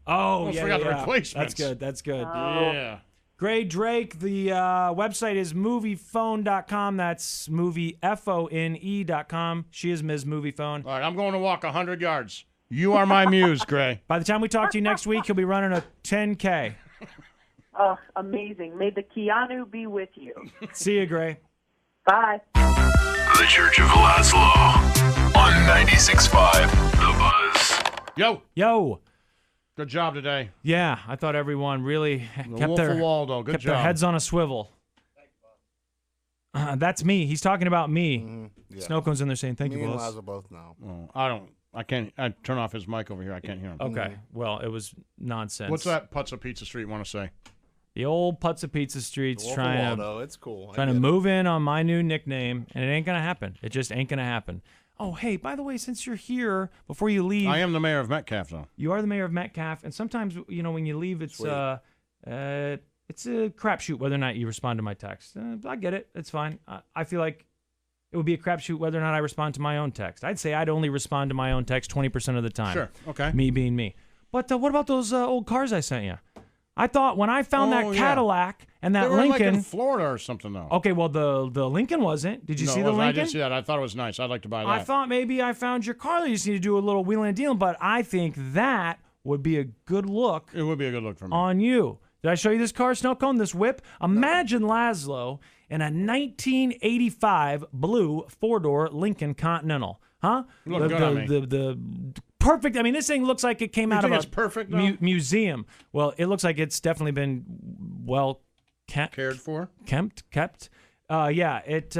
Oh, I forgot the replacements. That's good. Yeah. Grae Drake, the website is moviephone.com. That's moviefone.com. She is Ms. Moviephone. All right, I'm going to walk 100 yards. You are my muse, Grae. By the time we talk to you next week, he'll be running a 10K. Oh, amazing. May the Keanu be with you. See you, Grae. Bye. The Church of Lazlo on 96.5 The Buzz. Yo. Good job today. Yeah, I thought everyone really kept their Waldo. Good kept job. their heads on a swivel. That's me. He's talking about me. Mm-hmm. Yeah. Snowcone's in there saying, thank you, Me and Willis. Lazlo both know. I can't. I turn off his mic over here. I can't hear him. Okay. Well, it was nonsense. What's that Putz of Pizza Street want to say? The old Putz of Pizza Street's trying Waldo. It's cool. to move in on my new nickname, and it ain't going to happen. It just ain't going to happen. Oh, hey, by the way, since you're here, before you leave... I am the mayor of Metcalf, though. You are the mayor of Metcalf, and sometimes, when you leave, it's a crapshoot whether or not you respond to my text. I get it. It's fine. I feel like it would be a crapshoot whether or not I respond to my own text. I'd say I'd only respond to my own text 20% of the time. Sure, okay. Me being me. But what about those old cars I sent you? I thought when I found that Cadillac and that they were Lincoln... like in Florida or something, though. Okay, well, the Lincoln wasn't. Did you see the Lincoln? I didn't see that. I thought it was nice. I'd like to buy that. I thought maybe I found your car. You just need to do a little wheeling and dealing, but I think that would be a good look. It would be a good look for me. On you. Did I show you this car, Snowcone, this whip? Imagine Lazlo in a 1985 blue four-door Lincoln Continental. Huh? Look good on me. The perfect. I mean, this thing looks like it came out of it's perfect, though? museum. Well, it looks like it's definitely been well cared for. Kept. Yeah, it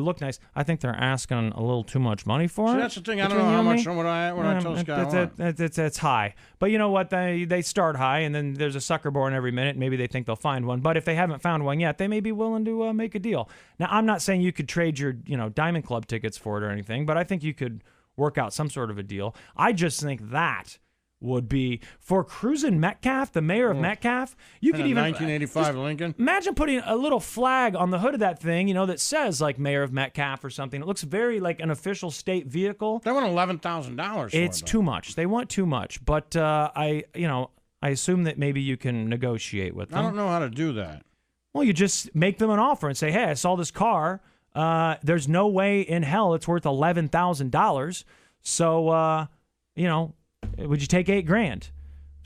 looked nice. I think they're asking a little too much money for it. That's the thing. I don't know how much when I tell this guy it's high. But you know what? They start high, and then there's a sucker born every minute. Maybe they think they'll find one. But if they haven't found one yet, they may be willing to make a deal. Now, I'm not saying you could trade your Diamond Club tickets for it or anything, but I think you could work out some sort of a deal. I just think that would be for cruising Metcalf, the mayor of Metcalf. You could even 1985 Lincoln. Imagine putting a little flag on the hood of that thing, that says like mayor of Metcalf or something. It looks very like an official state vehicle. They want $11,000. It's too much. They want too much. But I assume that maybe you can negotiate with them. I don't know how to do that. Well, you just make them an offer and say, hey, I saw this car. There's no way in hell it's worth $11,000. So, would you take $8,000?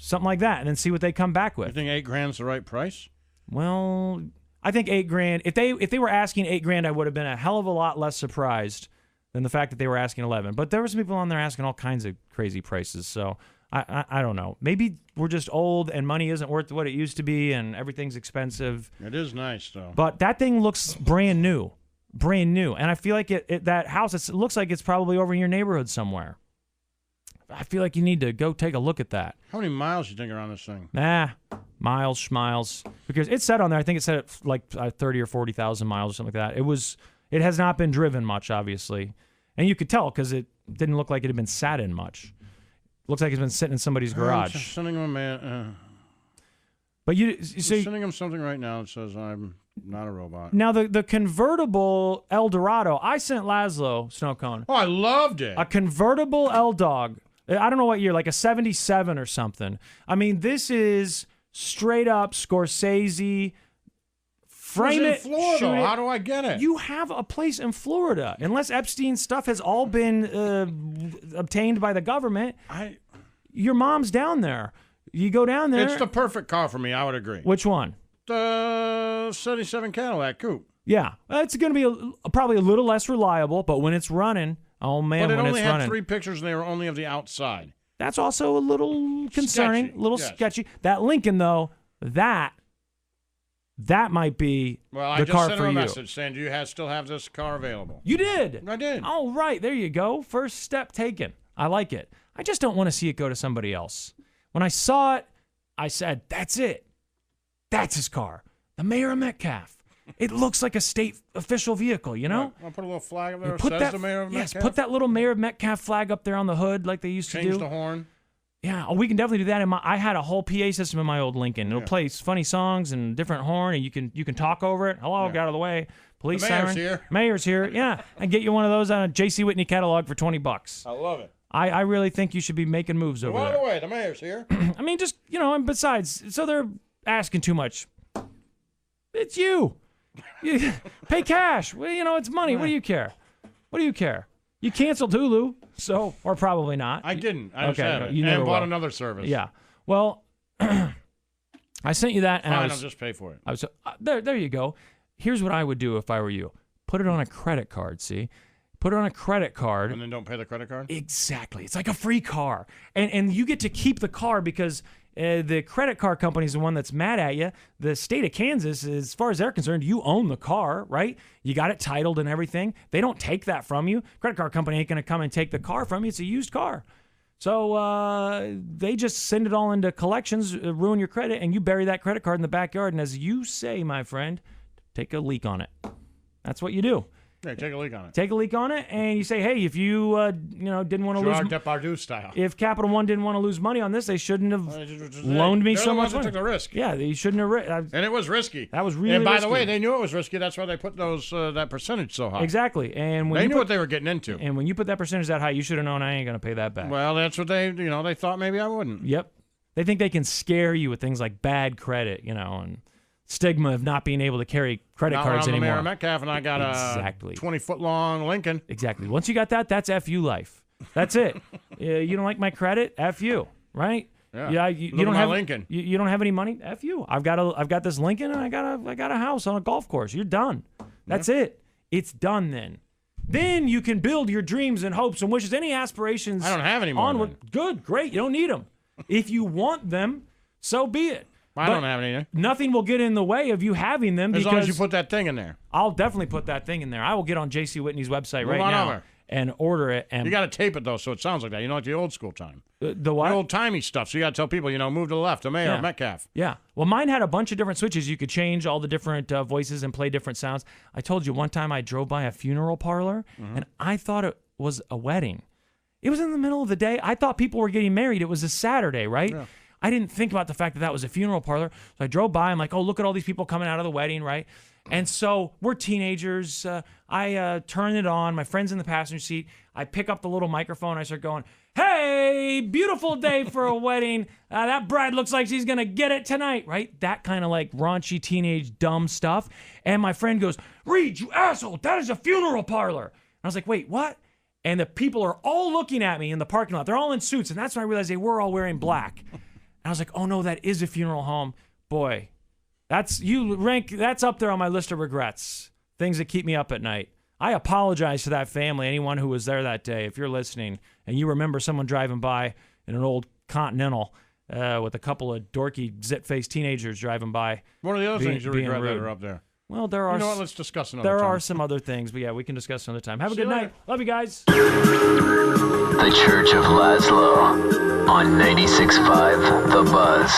Something like that, and then see what they come back with. You think $8,000's the right price? Well, I think $8,000. If they were asking $8,000, I would have been a hell of a lot less surprised than the fact that they were asking 11. But there were some people on there asking all kinds of crazy prices. So I don't know. Maybe we're just old and money isn't worth what it used to be, and everything's expensive. It is nice though. But that thing looks brand new, and I feel like that house. It looks like it's probably over in your neighborhood somewhere. I feel like you need to go take a look at that. How many miles you think are on this thing? Miles, schmiles. Because it said on there, I think it said it like 30 or 40,000 miles or something like that. It has not been driven much, obviously. And you could tell because it didn't look like it had been sat in much. Looks like it's been sitting in somebody's garage. I'm sending him a man. But you sending him something right now that says I'm not a robot. Now, the convertible Eldorado, I sent Lazlo, Snowcone. Oh, I loved it. A convertible L-Dog. I don't know what year, like a 77 or something. I mean, this is straight up Scorsese. Frame it, in Florida. shoot it. How do I get it? You have a place in Florida. Unless Epstein's stuff has all been obtained by the government, your mom's down there. You go down there. It's the perfect car for me. I would agree. Which one? The 77 Cadillac Coupe. Yeah, it's going to be probably a little less reliable, but when it's running, oh man, but it when only it's had running. 3 pictures, and they were only of the outside. That's also a little concerning, Sketchy, a little yes. sketchy. That Lincoln, though, that might be Well, the I just car sent for him a you. message saying, do you still have this car available? You did. I did. Oh, right. There you go. First step taken. I like it. I just don't want to see it go to somebody else. When I saw it, I said, that's it. That's his car. The mayor of Metcalf. It looks like a state official vehicle, you know? I'll put a little flag up there that Put says that, the mayor of yes, Metcalf. put that little mayor of Metcalf flag up there on the hood like they used to do. Change the horn. Yeah, we can definitely do that. I had a whole PA system in my old Lincoln. It'll play funny songs and different horn, and you can talk over it. Hello, get out of the way. Police The mayor's siren. here. Mayor's here. Yeah, and get you one of those on a J.C. Whitney catalog for $20. I love it. I really think you should be making moves over By there. the way, the mayor's here. I mean, just and besides, so they're asking too much. It's you. You pay cash. Well, it's money. What do you care? What do you care? You canceled Hulu, or probably not. I didn't. I just Okay, had it. you never and bought will. another service. Yeah. Well, I sent you that, and Fine, I was. I'll just pay for it. I was there. You go. Here's what I would do if I were you. Put it on a credit card. See, put it on a credit card. And then don't pay the credit card? Exactly. It's like a free car, and you get to keep the car because. The credit card company is the one that's mad at you. The state of Kansas, as far as they're concerned, you own the car, right? You got it titled and everything. They don't take that from you. Credit card company ain't going to come and take the car from you. It's a used car. So they just send it all into collections, ruin your credit, and you bury that credit card in the backyard. And as you say, my friend, take a leak on it. That's what you do. Yeah, take a leak on it. Take a leak on it, and you say, hey, if you didn't want to lose, Gerard Depardieu style. if Capital One didn't want to lose money on this, they shouldn't have loaned me They're so the much ones that money. took the risk. Yeah, they shouldn't have. And it was risky. That was really. And by the risky. way, they knew it was risky. That's why they put that percentage so high. Exactly, and when they you knew put, what they were getting into. And when you put that percentage that high, you should have known I ain't going to pay that back. Well, that's what they thought maybe I wouldn't. Yep, they think they can scare you with things like bad credit, and stigma of not being able to carry credit Not cards when I'm the anymore. mayor of Metcalf, and I got a 20-foot long Lincoln. Exactly. Once you got that, that's FU life. That's it. You don't like my credit? FU, right? Yeah. You Look don't at my have Lincoln. You don't have any money? FU. I've got this Lincoln, and I got a house on a golf course. You're done. That's it. It's done then. Then you can build your dreams and hopes and wishes, any aspirations. I don't have any more. Onward. Good, great. You don't need them. If you want them, so be it. I don't have any. Nothing will get in the way of you having them. As because long as you put that thing in there. I'll definitely put that thing in there. I will get on J.C. Whitney's website Move right on now over. and order it. And You got to tape it, though, so it sounds like that. Like the old school time. The what? The old-timey stuff. So you got to tell people, move to the left, the mayor, Yeah. Metcalf. Yeah. Well, mine had a bunch of different switches. You could change all the different voices and play different sounds. I told you one time I drove by a funeral parlor, and I thought it was a wedding. It was in the middle of the day. I thought people were getting married. It was a Saturday, right? Yeah. I didn't think about the fact that was a funeral parlor. So I drove by. I'm like, oh, look at all these people coming out of the wedding, right? And so we're teenagers. I turn it on. My friend's in the passenger seat. I pick up the little microphone. I start going, hey, beautiful day for a wedding. That bride looks like she's going to get it tonight, right? That kind of like raunchy, teenage, dumb stuff. And my friend goes, Reed, you asshole, that is a funeral parlor. And I was like, wait, what? And the people are all looking at me in the parking lot. They're all in suits, and that's when I realized they were all wearing black. And I was like, oh no, that is a funeral home. Boy, that's up there on my list of regrets. Things that keep me up at night. I apologize to that family, anyone who was there that day. If you're listening and you remember someone driving by in an old Continental with a couple of dorky, zit-faced teenagers driving by. What are the other things you regret that are up there? Well, there are. You know what? Let's discuss another time. There are some other things, but yeah, we can discuss another time. Have a good night. Love you guys. The Church of Lazlo on 96.5 The Buzz.